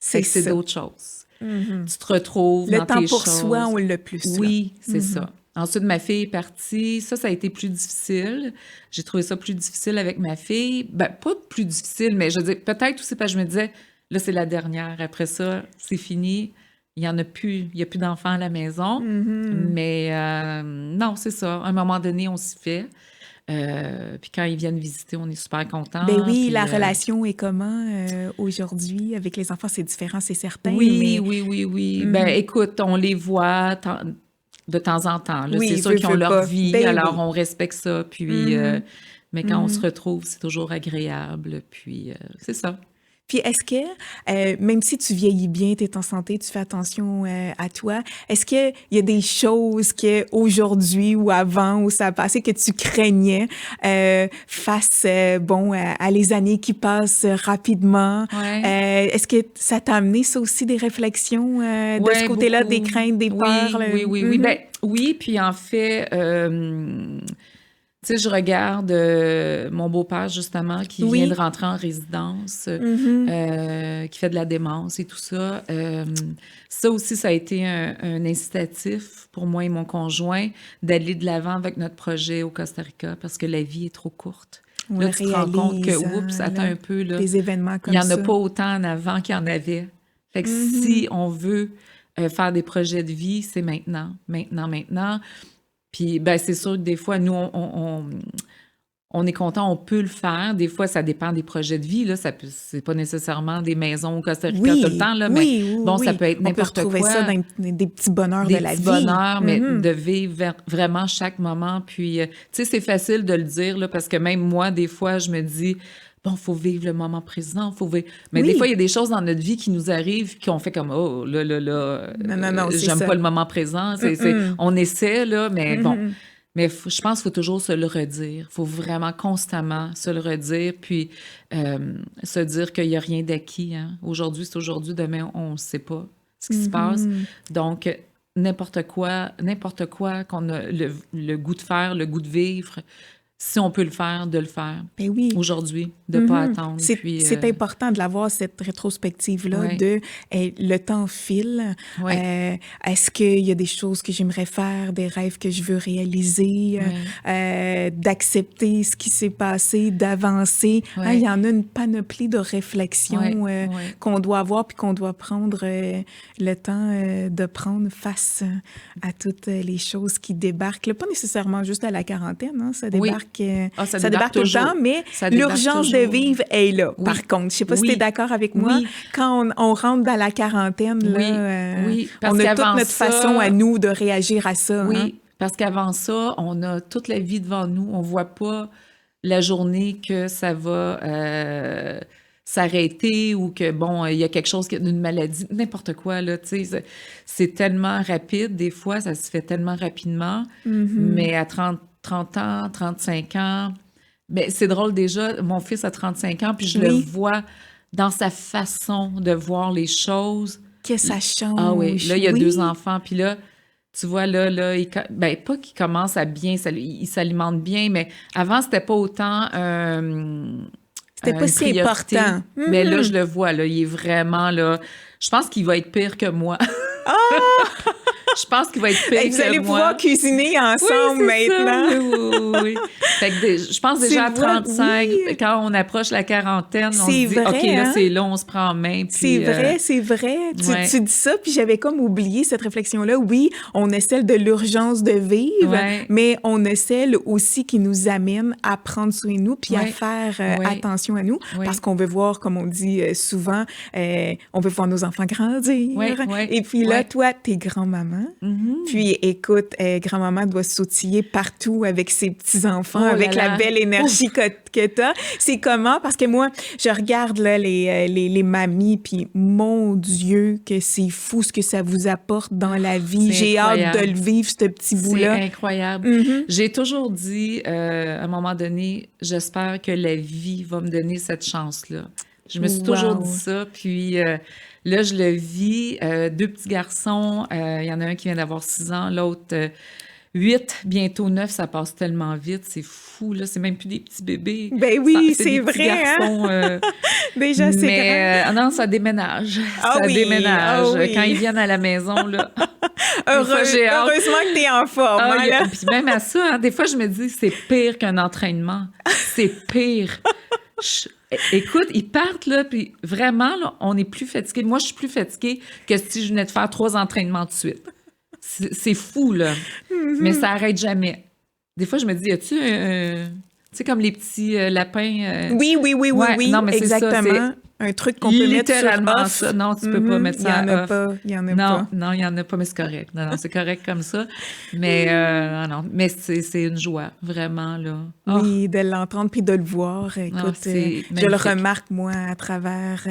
Fait C'est que c'est ça. d'autres choses. Mhm. Tu te retrouves Le dans temps tes pour soi, choses. on l'a plus, là. Oui, c'est Mhm. ça. Ensuite, ma fille est partie. Ça a été plus difficile. J'ai trouvé ça plus difficile avec ma fille. Ben, pas plus difficile, mais je veux dire, peut-être aussi parce que je me disais, là, c'est la dernière. Après ça, c'est fini. Il y en a plus. Il n'y a plus d'enfants à la maison. Mhm. Mais non, c'est ça. À un moment donné, on s'y fait. Puis quand ils viennent visiter, on est super Ben contents. oui, la Puis relation est comment aujourd'hui? Avec les enfants, c'est différent, c'est certain, oui, mais oui, oui, oui. Ben mhm. écoute, on les voit de temps en temps. Là. C'est Oui, sûr qu'ils ont veut leur pas. vie, Ben alors oui. on respecte ça. Puis, Mhm. mais quand on se Mhm. retrouve, c'est toujours agréable. Puis, c'est ça. Puis est-ce que, même si tu vieillis bien, tu es en santé, tu fais attention à toi, est-ce qu'il y a des choses que aujourd'hui ou avant où ça a passé que tu craignais face, bon, à les années qui passent rapidement? Ouais, Est-ce que ça t'a amené ça aussi des réflexions de ce ouais, côté-là, des beaucoup. craintes, des peurs? Oui, Là? oui, oui, oui. Mhm. Ben oui, puis en fait, tu sais, je regarde mon beau-père, justement, qui vient de Oui. rentrer en résidence, Mhm. qui fait de la démence et tout ça. Ça aussi, ça a été un incitatif pour moi et mon conjoint d'aller de l'avant avec notre projet au Costa Rica parce que la vie est trop courte. On Là, le tu te rends compte que, réalise, oups, hein, attends là, un peu, là, des événements il n'y comme en a ça. pas autant en avant qu'il y en avait. Fait que Mhm. si on veut faire des projets de vie, c'est maintenant, maintenant, maintenant. Puis, ben, c'est sûr que des fois, nous, on est content, on peut le faire. Des fois, ça dépend des projets de vie, là. C'est pas nécessairement des maisons au Costa Rica tout le temps, là, mais bon, ça peut être n'importe quoi. On peut retrouver ça dans des petits bonheurs de la vie. Des petits bonheurs, mais de vivre vraiment chaque moment. Puis, tu sais, c'est facile de le dire, là, parce que même moi, des fois, je me dis, bon, faut vivre le moment présent, faut vivre. Mais des fois, il y a des choses dans notre vie qui nous arrivent, qu'on fait comme, oh, là, non, j'aime pas le moment présent. On essaie, là, mais bon. Mais je pense qu'il faut toujours se le redire. Il faut vraiment constamment se le redire, puis se dire qu'il n'y a rien d'acquis. Hein. Aujourd'hui, c'est aujourd'hui, demain, on ne sait pas ce qui se passe. Donc, n'importe quoi qu'on a le goût de faire, le goût de vivre, si on peut le faire, de le faire. Ben oui. Aujourd'hui, de ne pas attendre. C'est important de l'avoir, cette rétrospective-là de le temps file. Est-ce qu'il y a des choses que j'aimerais faire, des rêves que je veux réaliser, d'accepter ce qui s'est passé, d'avancer. Il y en a une panoplie de réflexions qu'on doit avoir puis qu'on doit prendre le temps de prendre face à toutes les choses qui débarquent. Là, pas nécessairement juste à la quarantaine, hein, ça débarque. Ça débarque tout le temps, mais l'urgence de vivre est là. Par contre, je ne sais pas si tu es d'accord avec moi, quand on rentre dans la quarantaine, là, on a toute notre façon à nous de réagir à ça. Oui, hein? Parce qu'avant ça, on a toute la vie devant nous. On ne voit pas la journée que ça va s'arrêter ou que, bon, il y a quelque chose, une maladie, n'importe quoi, là, tu sais. C'est tellement rapide. Des fois, ça se fait tellement rapidement. Mais à 30 ans, 35 ans. Mais c'est drôle déjà, mon fils a 35 ans, puis je le vois dans sa façon de voir les choses. Que ça change. Ah oui, là, il y a 2 enfants, puis là, tu vois, là pas qu'il commence à bien, il s'alimente bien, mais avant, c'était pas autant c'était pas si important. Mais là, je le vois, là, il est vraiment, là, je pense qu'il va être pire que moi. Je pense qu'il va être pire que moi. Vous allez pouvoir cuisiner ensemble maintenant. Oui. Fait que je pense déjà à 35, quand on approche la quarantaine, on se dit, vrai, OK, là, c'est long, on se prend en main. Puis, c'est vrai. Tu dis ça, puis j'avais comme oublié cette réflexion-là. Oui, on a celle de l'urgence de vivre, mais on a celle aussi qui nous amène à prendre soin de nous puis à faire attention à nous, parce qu'on veut voir, comme on dit souvent, on veut voir nos enfants grandir. Et puis là, toi, t'es grand-maman. Puis, écoute, grand-maman doit sautiller partout avec ses petits-enfants, avec la belle énergie que t'as. C'est comment? Parce que moi, je regarde là, les mamies, puis mon Dieu, que c'est fou ce que ça vous apporte dans la vie. J'ai hâte de le vivre, ce petit bout-là. C'est incroyable. J'ai toujours dit, à un moment donné, j'espère que la vie va me donner cette chance-là. Je me suis toujours dit ça, puis... là, je le vis. 2 petits garçons. Il y en a un qui vient d'avoir 6 ans, l'autre 8, bientôt 9. Ça passe tellement vite. C'est fou, là. C'est même plus des petits bébés. Ben oui, c'est des vrai, petits garçons, déjà, c'est grand. Non, ça déménage. Ça déménage. Quand ils viennent à la maison, là. Heureusement que t'es en forme. Puis même à ça, hein, des fois, je me dis, c'est pire qu'un entraînement. C'est pire. Écoute, ils partent, là, puis vraiment, là, on est plus fatigué. Moi, je suis plus fatiguée que si je venais de faire 3 entraînements de suite. C'est fou, là. Mais ça arrête jamais. Des fois, je me dis, y a-tu tu sais, comme les petits lapins... Oui. Non, mais exactement. C'est ça, un truc qu'on peut mettre sur off. Ça. Non, tu peux pas mettre ça off. Il y en a pas. Non, il y en a pas, mais c'est correct. Non, c'est correct comme ça. Mais non, mais c'est une joie, vraiment, là. Oui, de l'entendre puis de le voir. Écoute, je le remarque, moi, à travers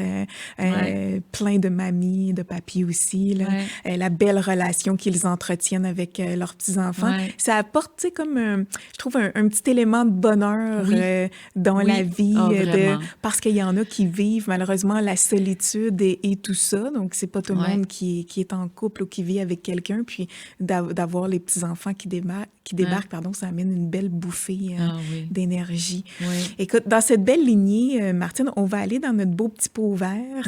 plein de mamies, de papis aussi, là, la belle relation qu'ils entretiennent avec leurs petits-enfants. Ça apporte, tu sais, comme, je trouve, un petit élément de bonheur dans la vie, parce qu'il y en a qui vivent malheureusement la solitude et tout ça. Donc, c'est pas tout le monde qui est en couple ou qui vit avec quelqu'un. Puis, d'avoir les petits-enfants qui débarquent, ça amène une belle bouffée d'énergie. Écoute, dans cette belle lignée, Martine, on va aller dans notre beau petit pot vert.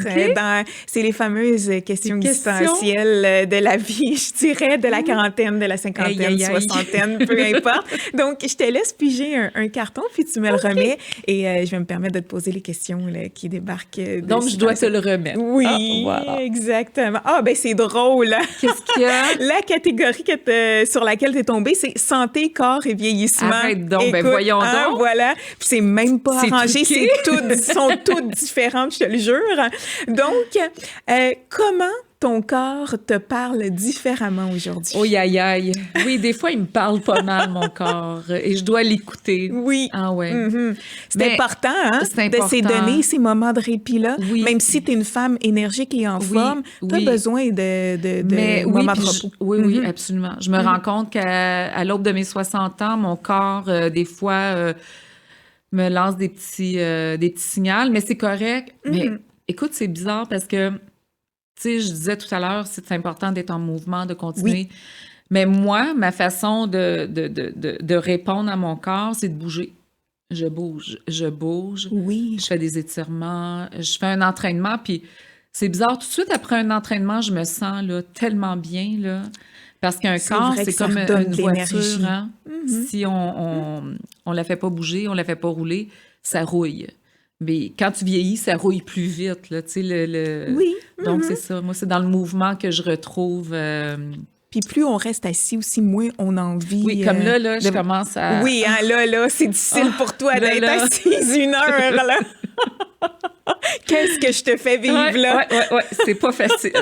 C'est les fameuses questions existentielles de la vie, je dirais, de la quarantaine, de la cinquantaine, soixantaine, peu importe. Donc, je te laisse piger un carton, puis tu me le remets. Et je vais me permettre de te poser les questions là, qui débarquent Donc, je dois te le remettre. Oui, voilà. exactement. Ah, ben c'est drôle. Qu'est-ce qu'il y a? La catégorie sur laquelle tu es tombée, c'est santé, corps et vieillissement. Arrête donc, Écoute, ben voyons donc. Voilà. Puis c'est même pas C'est arrangé, truqué. sont toutes différentes, je te le jure. Donc, comment ton corps te parle différemment aujourd'hui? Oh, aïe, aïe. Oui, des fois, il me parle pas mal, mon corps, et je dois l'écouter. Oui. Ah ouais. C'est Mais important, hein, c'est de se important. donner ces moments de répit-là. Oui. Même si tu es une femme énergique et en Oui, forme, tu as oui. besoin de Mais oui, moments de puis repos. oui, absolument. Je me rends compte qu'à l'aube de mes 60 ans, mon corps, des fois, me lance des petits signaux, mais c'est correct. Mais écoute, c'est bizarre parce que, tu sais, je disais tout à l'heure, c'est important d'être en mouvement, de continuer. Oui. Mais moi, ma façon de répondre à mon corps, c'est de bouger. Je bouge, Oui. je fais des étirements, je fais un entraînement, puis c'est bizarre, tout de suite après un entraînement, je me sens là, tellement bien, là, parce qu'un C'est corps, vrai c'est que ça comme redonne une de voiture, l'énergie. hein? Si on la fait pas bouger, on la fait pas rouler, ça rouille. Mais quand tu vieillis, ça rouille plus vite, là, tu sais, Oui. Donc, c'est ça. Moi, c'est dans le mouvement que je retrouve... Puis plus on reste assis aussi, moins on a envie... Oui, comme là, je commence à... Oui, hein, là, c'est difficile pour toi là, d'être là. assise 1 heure, là. Qu'est-ce que je te fais vivre, là? Ouais, c'est pas facile.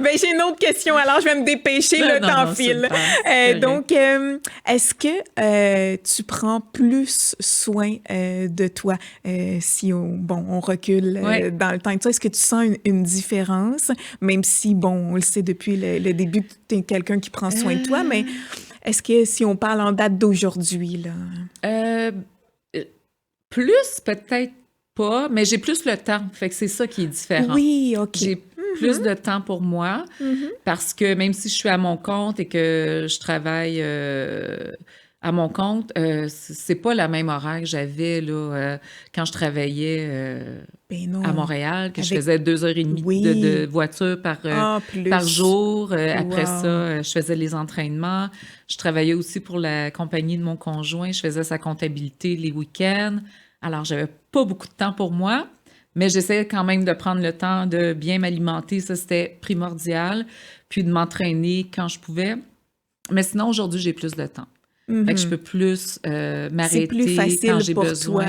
Ben, j'ai une autre question, alors je vais me dépêcher, Non, le non, temps non, file. c'est Donc, est-ce que tu prends plus soin de toi si on recule Ouais. dans le temps? Est-ce que tu sens une différence, même si, bon, on le sait depuis le début que tu es quelqu'un qui prend soin de toi, mais est-ce que si on parle en date d'aujourd'hui, là? Plus, peut-être pas, mais j'ai plus le temps. Fait que c'est ça qui est différent. Oui, OK. J'ai plus de temps pour moi parce que même si je suis à mon compte et que je travaille à mon compte, c'est pas la même horaire que j'avais là, quand je travaillais Ben non. à Montréal, que je Avec- faisais 2 heures et demie Oui. de voiture par Plus. jour. Après Wow. ça, je faisais les entraînements. Je travaillais aussi pour la compagnie de mon conjoint. Je faisais sa comptabilité les week-ends. Alors, j'avais pas beaucoup de temps pour moi, mais j'essayais quand même de prendre le temps de bien m'alimenter. Ça, c'était primordial. Puis de m'entraîner quand je pouvais. Mais sinon, aujourd'hui, j'ai plus de temps. Fait que je peux plus m'arrêter C'est plus facile quand j'ai pour besoin.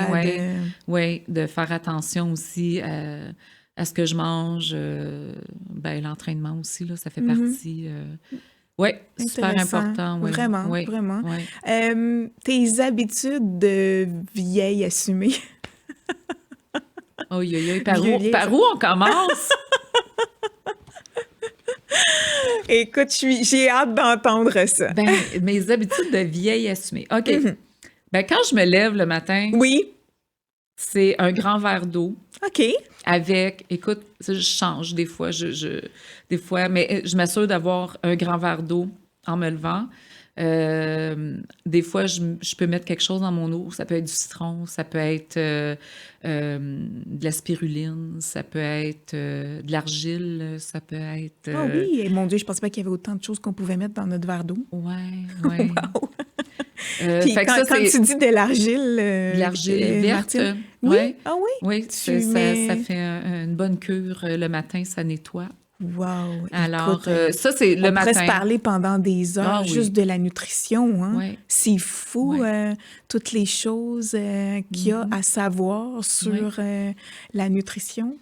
toi De faire attention aussi à ce que je mange. L'entraînement aussi, là, ça fait partie. Oui, super Intéressant. important. Ouais. Vraiment, Ouais. vraiment. Ouais. Tes habitudes de vieille assumée. Par où on commence? Écoute, j'ai hâte d'entendre ça. Ben, mes habitudes de vieille assumée. OK. Ben, quand je me lève le matin, Oui, c'est un grand verre d'eau OK. avec, écoute, ça, je change des fois, des fois, mais je m'assure d'avoir un grand verre d'eau en me levant. Des fois, je peux mettre quelque chose dans mon eau. Ça peut être du citron, ça peut être de la spiruline, ça peut être de l'argile, ça peut être... Ah oui, et mon Dieu, je pensais pas qu'il y avait autant de choses qu'on pouvait mettre dans notre verre d'eau. Ouais. Wow. Puis Fait que quand ça, tu dis de l'argile... de l'argile verte. Martine, oui? Ouais. Ah oui? Oui, ça fait une bonne cure le matin, ça nettoie. Wow. Alors, Écoute, ça, c'est le on pourrait matin. se parler pendant des heures Ah oui. juste de la nutrition. Hein? Ouais. C'est fou, Ouais. toutes les choses qu'il y a à savoir sur la nutrition.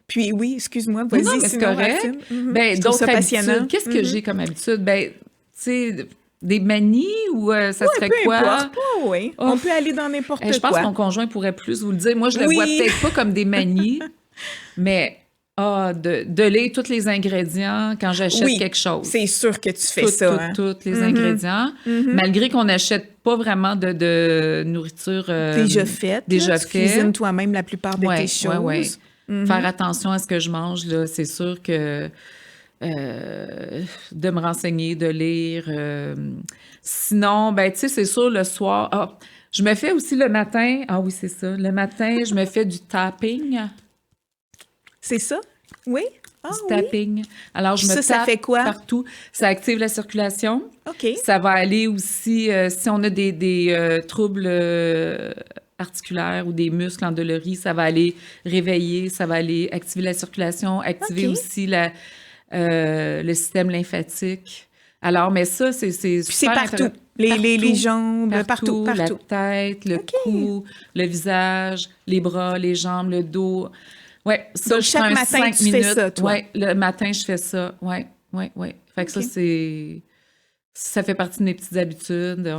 Puis oui, excuse-moi, vas-y, Non, mais c'est sinon, correct. Martine. Ben, Je trouve ça d'autres passionnant. habitudes. Qu'est-ce que j'ai comme habitude? Ben, tu sais, des manies ou ça serait Peu quoi? importe, oui. Oh. On peut aller dans n'importe Je pense quoi. que mon conjoint pourrait plus vous le dire. Moi, je le Oui. vois peut-être pas comme des manies, mais de lire tous les ingrédients quand j'achète Oui, quelque chose. c'est sûr que tu fais ça. Hein. Tous les ingrédients. Malgré qu'on n'achète pas vraiment de nourriture Déjà faite. déjà Tu fait. cuisines toi-même la plupart de tes choses. Ouais. Faire attention à ce que je mange, là, c'est sûr que de me renseigner, de lire. Sinon, ben, tu sais, c'est sûr, le soir... je me fais aussi le matin... Ah oui, c'est ça. Le matin, je me fais du tapping. C'est ça? Oui? Ah, Du oui. tapping. Alors, je me Ça tape fait quoi? partout. Ça active la circulation. OK. Ça va aller aussi, si on a des troubles articulaires ou des muscles endoloris, ça va aller réveiller, ça va aller activer la circulation, activer OK. aussi le système lymphatique. Alors, mais ça, c'est Puis c'est super partout. intéressant. Les jambes, partout, La partout. tête, le OK. cou, le visage, les bras, les jambes, le dos. Ouais, ça, Donc, je chaque prends matin, 5 tu fais minutes. ça, toi? Ouais, le matin, je fais ça. Ouais. Fait que ça, OK. ça fait partie de mes petites habitudes.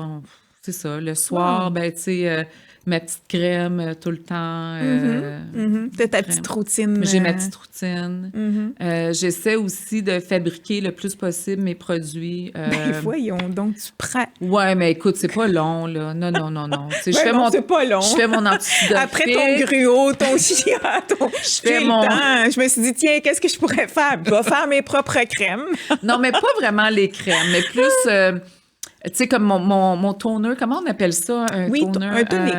C'est ça. Le soir, Wow. ben, tu sais, ma petite crème tout le temps. T'as ta Crème. petite routine. J'ai ma petite routine. J'essaie aussi de fabriquer le plus possible mes produits. Ben voyons, donc tu prends... Ouais, mais écoute, c'est pas long, là. Non. Tu sais, Ben non, c'est pas long. je fais mon anticidophique. Après ton gruau, ton chia, fais j'ai mon- le temps. Je me suis dit, tiens, qu'est-ce que je pourrais faire? Je vais faire mes propres crèmes. Non, mais pas vraiment les crèmes, mais plus, tu sais, comme mon toner, comment on appelle ça, un Oui, toner? un tonic.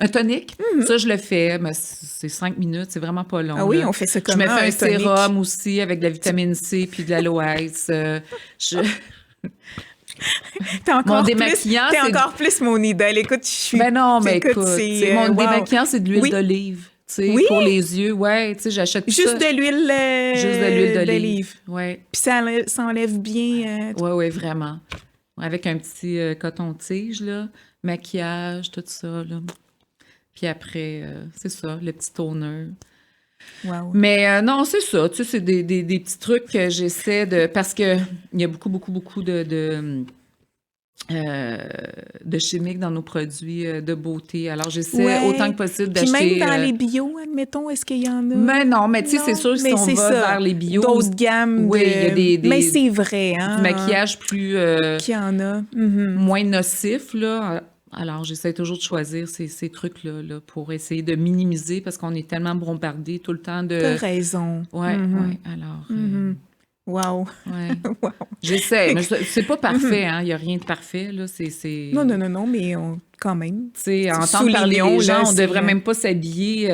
Un tonic? Ça, je le fais, mais c'est 5 minutes, c'est vraiment pas long. Ah oui, là. on fait ça Je me comment, fais un un tonic? sérum aussi avec de la vitamine C puis de l'aloès. T'es encore Mon plus, démaquillant, t'es c'est- encore plus mon idole. Écoute, je suis... Ben non, mais écoute, c'est, mon wow. démaquillant, c'est de l'huile Oui. d'olive. Tu sais, Oui? pour les yeux, ouais, tu sais, j'achète tout Juste ça. de l'huile Juste de l'huile d'olive. Ouais, Puis ça enlève bien... ouais, vraiment. Avec un petit coton-tige, là, maquillage, tout ça, là. Puis après, c'est ça, le petit toner. wow. Mais non, c'est ça, tu sais, c'est des petits trucs que j'essaie de... Parce que il y a beaucoup de chimiques dans nos produits de beauté. Alors, j'essaie Ouais. autant que possible Puis d'acheter... même dans les bio, admettons, est-ce qu'il y en a? Mais non, mais tu sais, c'est Non, sûr que si mais on c'est va ça. vers les bio, D'autres gammes oui, il y a des Mais c'est vrai, hein? du maquillage plus... Qu'il y en a. Mhm. moins nocif, là. Alors, j'essaie toujours de choisir ces trucs-là là, pour essayer de minimiser parce qu'on est tellement bombardé tout le temps de... T'as raison. Ouais, Mhm. ouais. Alors, Wow. ouais. Wow. J'essaie, mais c'est pas parfait, hein. Il n'y a rien de parfait, là. C'est... Non, mais quand même. Tu sais, entendre parler Soulignons, les gens, là, on c'est- devrait même pas s'habiller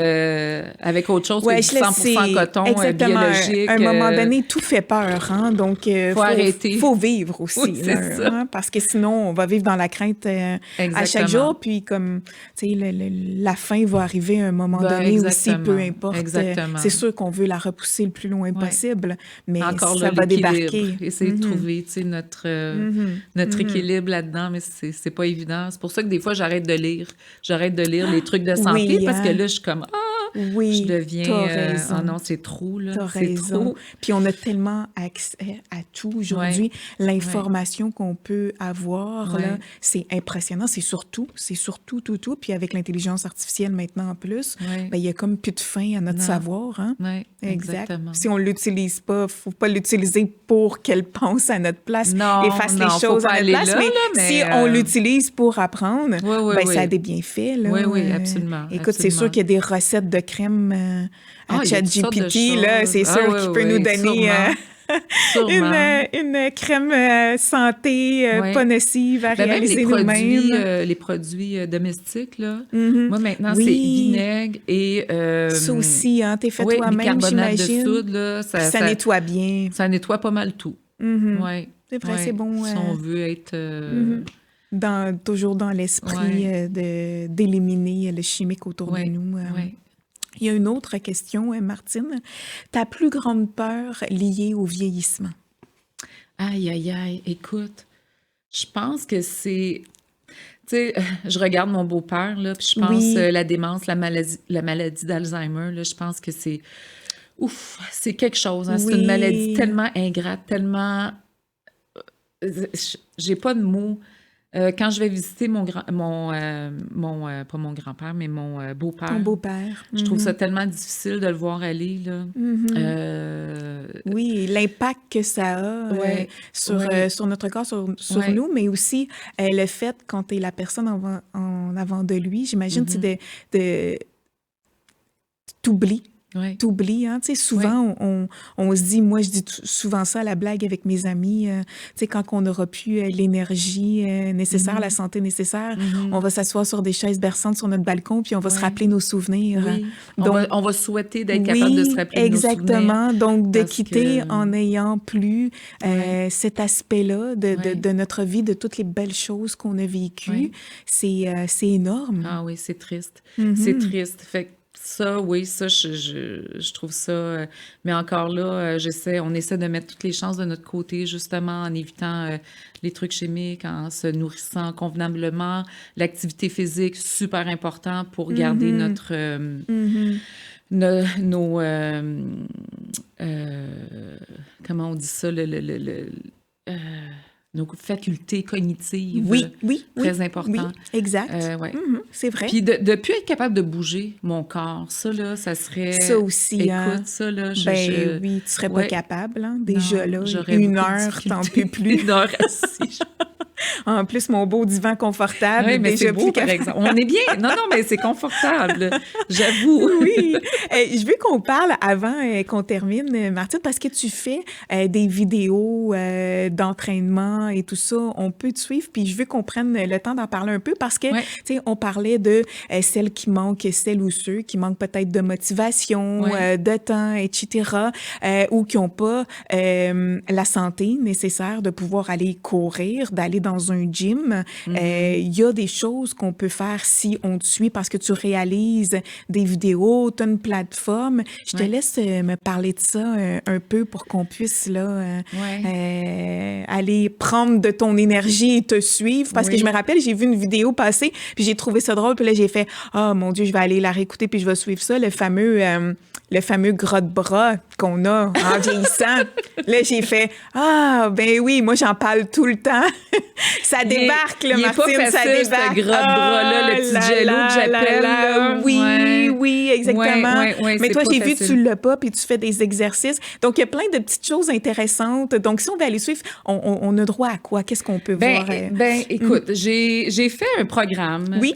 avec autre chose Ouais, que je du le 100% sais. coton Exactement. biologique. À un moment donné, tout fait peur, hein? Donc, Faut arrêter. faut vivre aussi, Oui, c'est là, ça. hein, parce que sinon, on va vivre dans la crainte à chaque Exactement. jour. Puis, comme, tu sais, la fin va arriver à un moment Ben, donné aussi, exactement. peu importe. Exactement. C'est sûr qu'on veut la repousser le plus loin possible, mais Encore ça là, va l'équilibre. débarquer. Essayer de trouver, tu sais, notre équilibre là-dedans, mais c'est pas évident. C'est pour ça que des fois, j'arrête de lire. J'arrête de lire les trucs de santé Oui, parce que hein. là, je suis comme, Oui, je deviens... t'as raison. Ah non, c'est trop, là. T'as C'est raison. trop. Puis on a tellement accès à tout aujourd'hui. L'information qu'on peut avoir, Ouais. là, c'est impressionnant. C'est surtout tout. Puis avec l'intelligence artificielle maintenant en plus, Ouais. ben, il y a comme plus de fin à notre Non. savoir. Hein? Ouais, Exact. exactement. Si on l'utilise pas, faut pas l'utiliser pour qu'elle pense à notre place Non, et fasse non, les faut choses pas à notre aller place. là, mais, là, mais, si on l'utilise pour apprendre, Oui, ben, oui. ça a des bienfaits. Là. Oui, absolument. Écoute, c'est absolument. sûr qu'il y a des recettes de crème à Il y a toutes sortes de ChatGPT, là, choses. c'est sûr oui, qu'il peut nous donner sûrement. une crème santé Ouais. pas nocive à Ben, même réaliser nous-mêmes. les produits domestiques, là. Mhm. Moi, maintenant, Oui. c'est vinaigre et... Ça aussi, hein, t'es fait oui, toi-même, bicarbonate de j'imagine. soude, là, Puis ça nettoie bien. ça nettoie pas mal tout. Mhm. Ouais, C'est vrai, ouais. c'est bon. Si on veut être... Toujours dans l'esprit d'éliminer le chimique autour de nous. ouais. Il y a une autre question, Martine. Ta plus grande peur liée au vieillissement? Aïe, aïe, aïe. Écoute, je pense que c'est... Tu sais, je regarde mon beau-père, là, puis je pense Oui. la démence, la maladie d'Alzheimer, là, je pense que c'est... Ouf, c'est quelque chose. Hein? C'est Oui. une maladie tellement ingrate, tellement... J'ai pas de mots. Quand je vais visiter pas mon grand-père, mais mon beau-père. Ton beau-père. Je trouve ça tellement difficile de le voir aller, là. Oui, l'impact que ça a Ouais, sur notre corps, sur Ouais. nous, mais aussi le fait, quand tu es la personne en avant de lui, j'imagine, c'est de t'oublies. Oui. t'oublies, hein. Tu sais, Oui. souvent, on se dit, moi, je dis souvent ça à la blague avec mes amis, tu sais, quand on n'aura plus l'énergie nécessaire, la santé nécessaire, on va s'asseoir sur des chaises berçantes sur notre balcon, puis on va se Oui. rappeler nos souvenirs. Oui. Donc, On va souhaiter d'être capable de se oui, rappeler de nos souvenirs exactement. Donc, de parce quitter que... en n'ayant plus Oui. cet aspect-là Oui. de notre vie, de toutes les belles choses qu'on a vécues, Oui. c'est énorme. Ah oui, c'est triste. C'est Mhm. triste. Fait que ça, oui, ça, je trouve ça... mais encore là, on essaie de mettre toutes les chances de notre côté, justement, en évitant les trucs chimiques, en se nourrissant convenablement. L'activité physique, super important pour garder Mhm. notre... Mhm. nos... comment on dit ça? Euh, nos facultés cognitives, Oui, oui, oui, très oui, important. exact. Ouais. Mhm, c'est vrai. Puis de plus être capable de bouger mon corps, ça, là, ça Ça serait... aussi, hein. Écoute, ça, là, Ben oui, tu serais pas ouais, capable, hein. Déjà non, là, j'aurais 1 heure, beaucoup de t'en peux difficultés. plus. 1 heure assis. En plus, mon beau divan confortable, Oui, mais c'est déjà beau, plus par capable. exemple. On est bien. Non, non, mais c'est confortable, j'avoue. Oui. Je veux qu'on parle avant qu'on termine, Martine, parce que tu fais des vidéos d'entraînement et tout ça. On peut te suivre, puis je veux qu'on prenne le temps d'en parler un peu parce que, Ouais. tu sais, on parlait de celles qui manquent, celles ou ceux qui manquent peut-être de motivation, Ouais. de temps, etc., ou qui n'ont pas la santé nécessaire de pouvoir aller courir, d'aller dans un gym. Il y a des choses qu'on peut faire si on te suit parce que tu réalises des vidéos, tu as une plateforme. Je te Ouais. laisse me parler de ça un peu pour qu'on puisse là, aller prendre de ton énergie et te suivre. Parce que je me rappelle, j'ai vu une vidéo passer, puis j'ai trouvé ça drôle, puis là, j'ai fait « Oh mon Dieu, je vais aller la réécouter, puis je vais suivre ça, le fameux gras de bras qu'on a en vieillissant. » Là, j'ai fait « Ah, ben oui, moi, j'en parle tout le temps. » Ça débarque, là, il est Martine, pas ça facile, débarque. ce gras de bras-là, le petit jello que j'appelle, là. Oui, Ouais. oui, exactement. Ouais, Mais c'est toi, pas j'ai vu, facile. tu l'as pas, puis tu fais des exercices. Donc, il y a plein de petites choses intéressantes. Donc, si on veut aller suivre, on a droit à quoi? Qu'est-ce qu'on peut voir? Écoute, j'ai fait un programme Oui.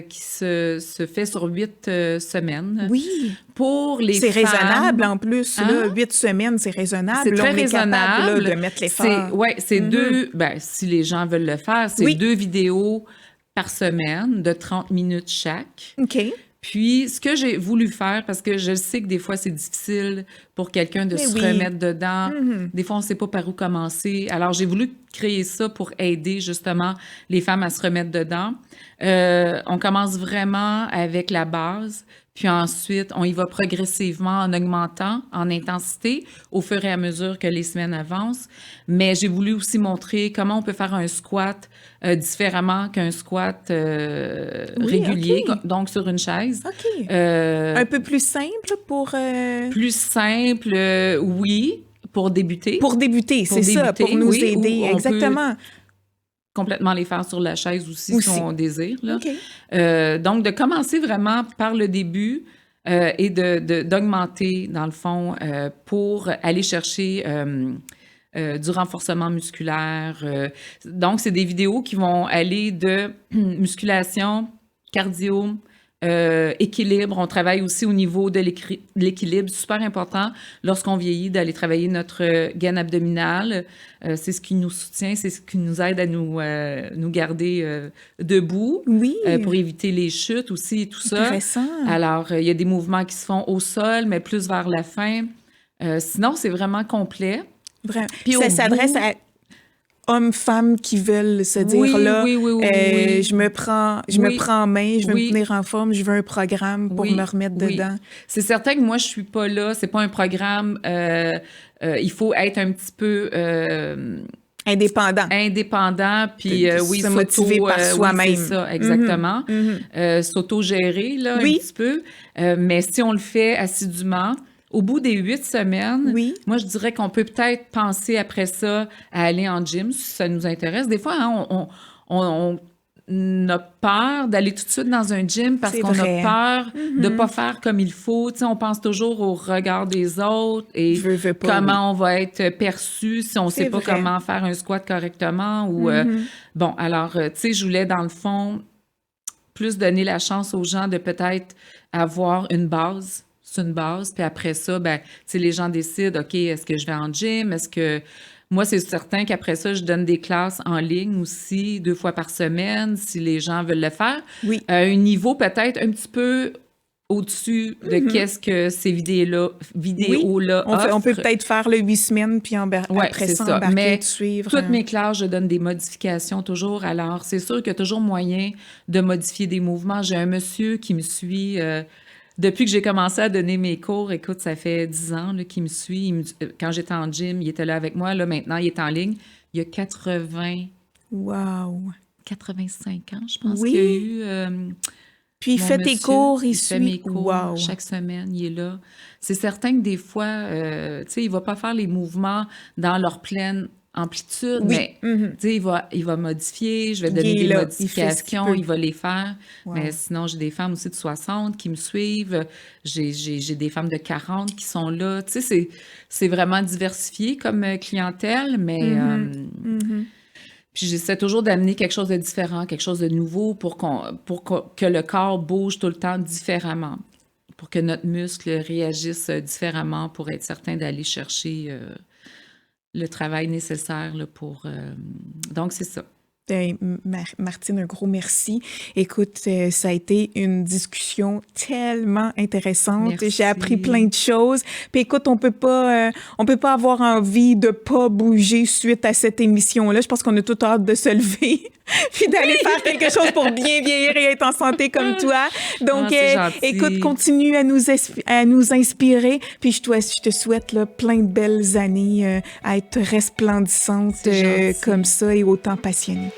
qui se fait sur 8 semaines Oui. pour les C'est femmes. raisonnable, en plus. Là, Hein? 8 semaines, c'est raisonnable. C'est Là, très on est capable raisonnable. là, de mettre l'effort. C'est deux... Ben, si les gens veulent le faire, c'est Oui. 2 vidéos par semaine de 30 minutes chaque. OK. Puis, ce que j'ai voulu faire, parce que je sais que des fois, c'est difficile pour quelqu'un de Mais se oui. remettre dedans. Des fois, on ne sait pas par où commencer. Alors, j'ai voulu créer ça pour aider, justement, les femmes à se remettre dedans. On commence vraiment avec la base. Puis ensuite, on y va progressivement en augmentant en intensité au fur et à mesure que les semaines avancent. Mais j'ai voulu aussi montrer comment on peut faire un squat différemment qu'un squat régulier, OK. donc sur une chaise. OK. Euh, Un peu plus simple pour... plus simple, oui, pour débuter. Pour débuter, Pour c'est ça, débuter, pour nous oui, aider. ou on Exactement. complètement les faire sur la chaise aussi, si on désire. Là. OK. Donc, de commencer vraiment par le début et d'augmenter, dans le fond, pour aller chercher du renforcement musculaire. Donc, c'est des vidéos qui vont aller de musculation, cardio, équilibre. On travaille aussi au niveau de l'équilibre, super important lorsqu'on vieillit, d'aller travailler notre gaine abdominale. C'est ce qui nous soutient, c'est ce qui nous aide à nous garder debout, Oui. pour éviter les chutes aussi et tout ça. Intéressant. Alors, il y a des mouvements qui se font au sol, mais plus vers la fin. Sinon, c'est vraiment complet. Vraiment. Puis Ça au s'adresse bout- à hommes-femmes qui veulent se dire Oui, là, oui. je me prends en main, je veux me tenir en forme, je veux un programme pour me remettre dedans. C'est certain que moi, je suis pas là. C'est pas un programme. Il faut être un petit peu indépendant, puis se motiver par soi-même. Oui, c'est ça, exactement. S'auto-gérer, là, un petit peu. Mais si on le fait assidûment, au bout des 8 semaines, moi, je dirais qu'on peut peut-être penser après ça à aller en gym, si ça nous intéresse. Des fois, hein, on a peur d'aller tout de suite dans un gym parce qu'on a peur de ne pas faire comme il faut. Tu sais, on pense toujours au regard des autres et comment on va être perçu si on ne sait pas comment faire un squat correctement. Ou, bon, alors, tu sais, je voulais, dans le fond, plus donner la chance aux gens de peut-être avoir une base. C'est une base. Puis après ça, ben, tu sais, les gens décident, OK, est-ce que je vais en gym? Est-ce que... Moi, c'est certain qu'après ça, je donne des classes en ligne aussi, 2 fois par semaine, si les gens veulent le faire. Oui. À un niveau peut-être un petit peu au-dessus de qu'est-ce que ces vidéos-là On peut offrent. peut-être faire le 8 semaines, puis Ouais, après c'est ça, ça. embarquer, Mais de suivre. toutes mes classes, je donne des modifications toujours. Alors, c'est sûr qu'il y a toujours moyen de modifier des mouvements. J'ai un monsieur qui me suit depuis que j'ai commencé à donner mes cours. Écoute, ça fait 10 ans là, qu'il me suit. Quand j'étais en gym, il était là avec moi. Là, maintenant, il est en ligne. Il y a Wow. 85 ans, je pense Oui. qu'il y a eu... Puis il Mon fait tes monsieur, cours, il fait suit. mes cours Wow. chaque semaine, il est là. C'est certain que des fois, tu sais, il va pas faire les mouvements dans leur pleine amplitude, Oui. mais tu sais, il va modifier, je vais Il donner est des là, il fait ce qu'il modifications, peut. il va les faire. Wow. Mais sinon, j'ai des femmes aussi de 60 qui me suivent, j'ai des femmes de 40 qui sont là. Tu sais, c'est vraiment diversifié comme clientèle, mais puis j'essaie toujours d'amener quelque chose de différent, quelque chose de nouveau pour que le corps bouge tout le temps différemment, pour que notre muscle réagisse différemment, pour être certain d'aller chercher le travail nécessaire là, pour... Donc, c'est ça. Martine, un gros merci. Écoute, ça a été une discussion tellement intéressante. Merci. J'ai appris plein de choses. Puis écoute, on peut pas avoir envie de pas bouger suite à cette émission-là. Je pense qu'on a toute hâte de se lever puis d'aller faire quelque chose pour bien vieillir et être en santé comme toi. Donc, écoute, continue à nous inspirer. Puis je te souhaite là, plein de belles années à être resplendissante comme ça et autant passionnée.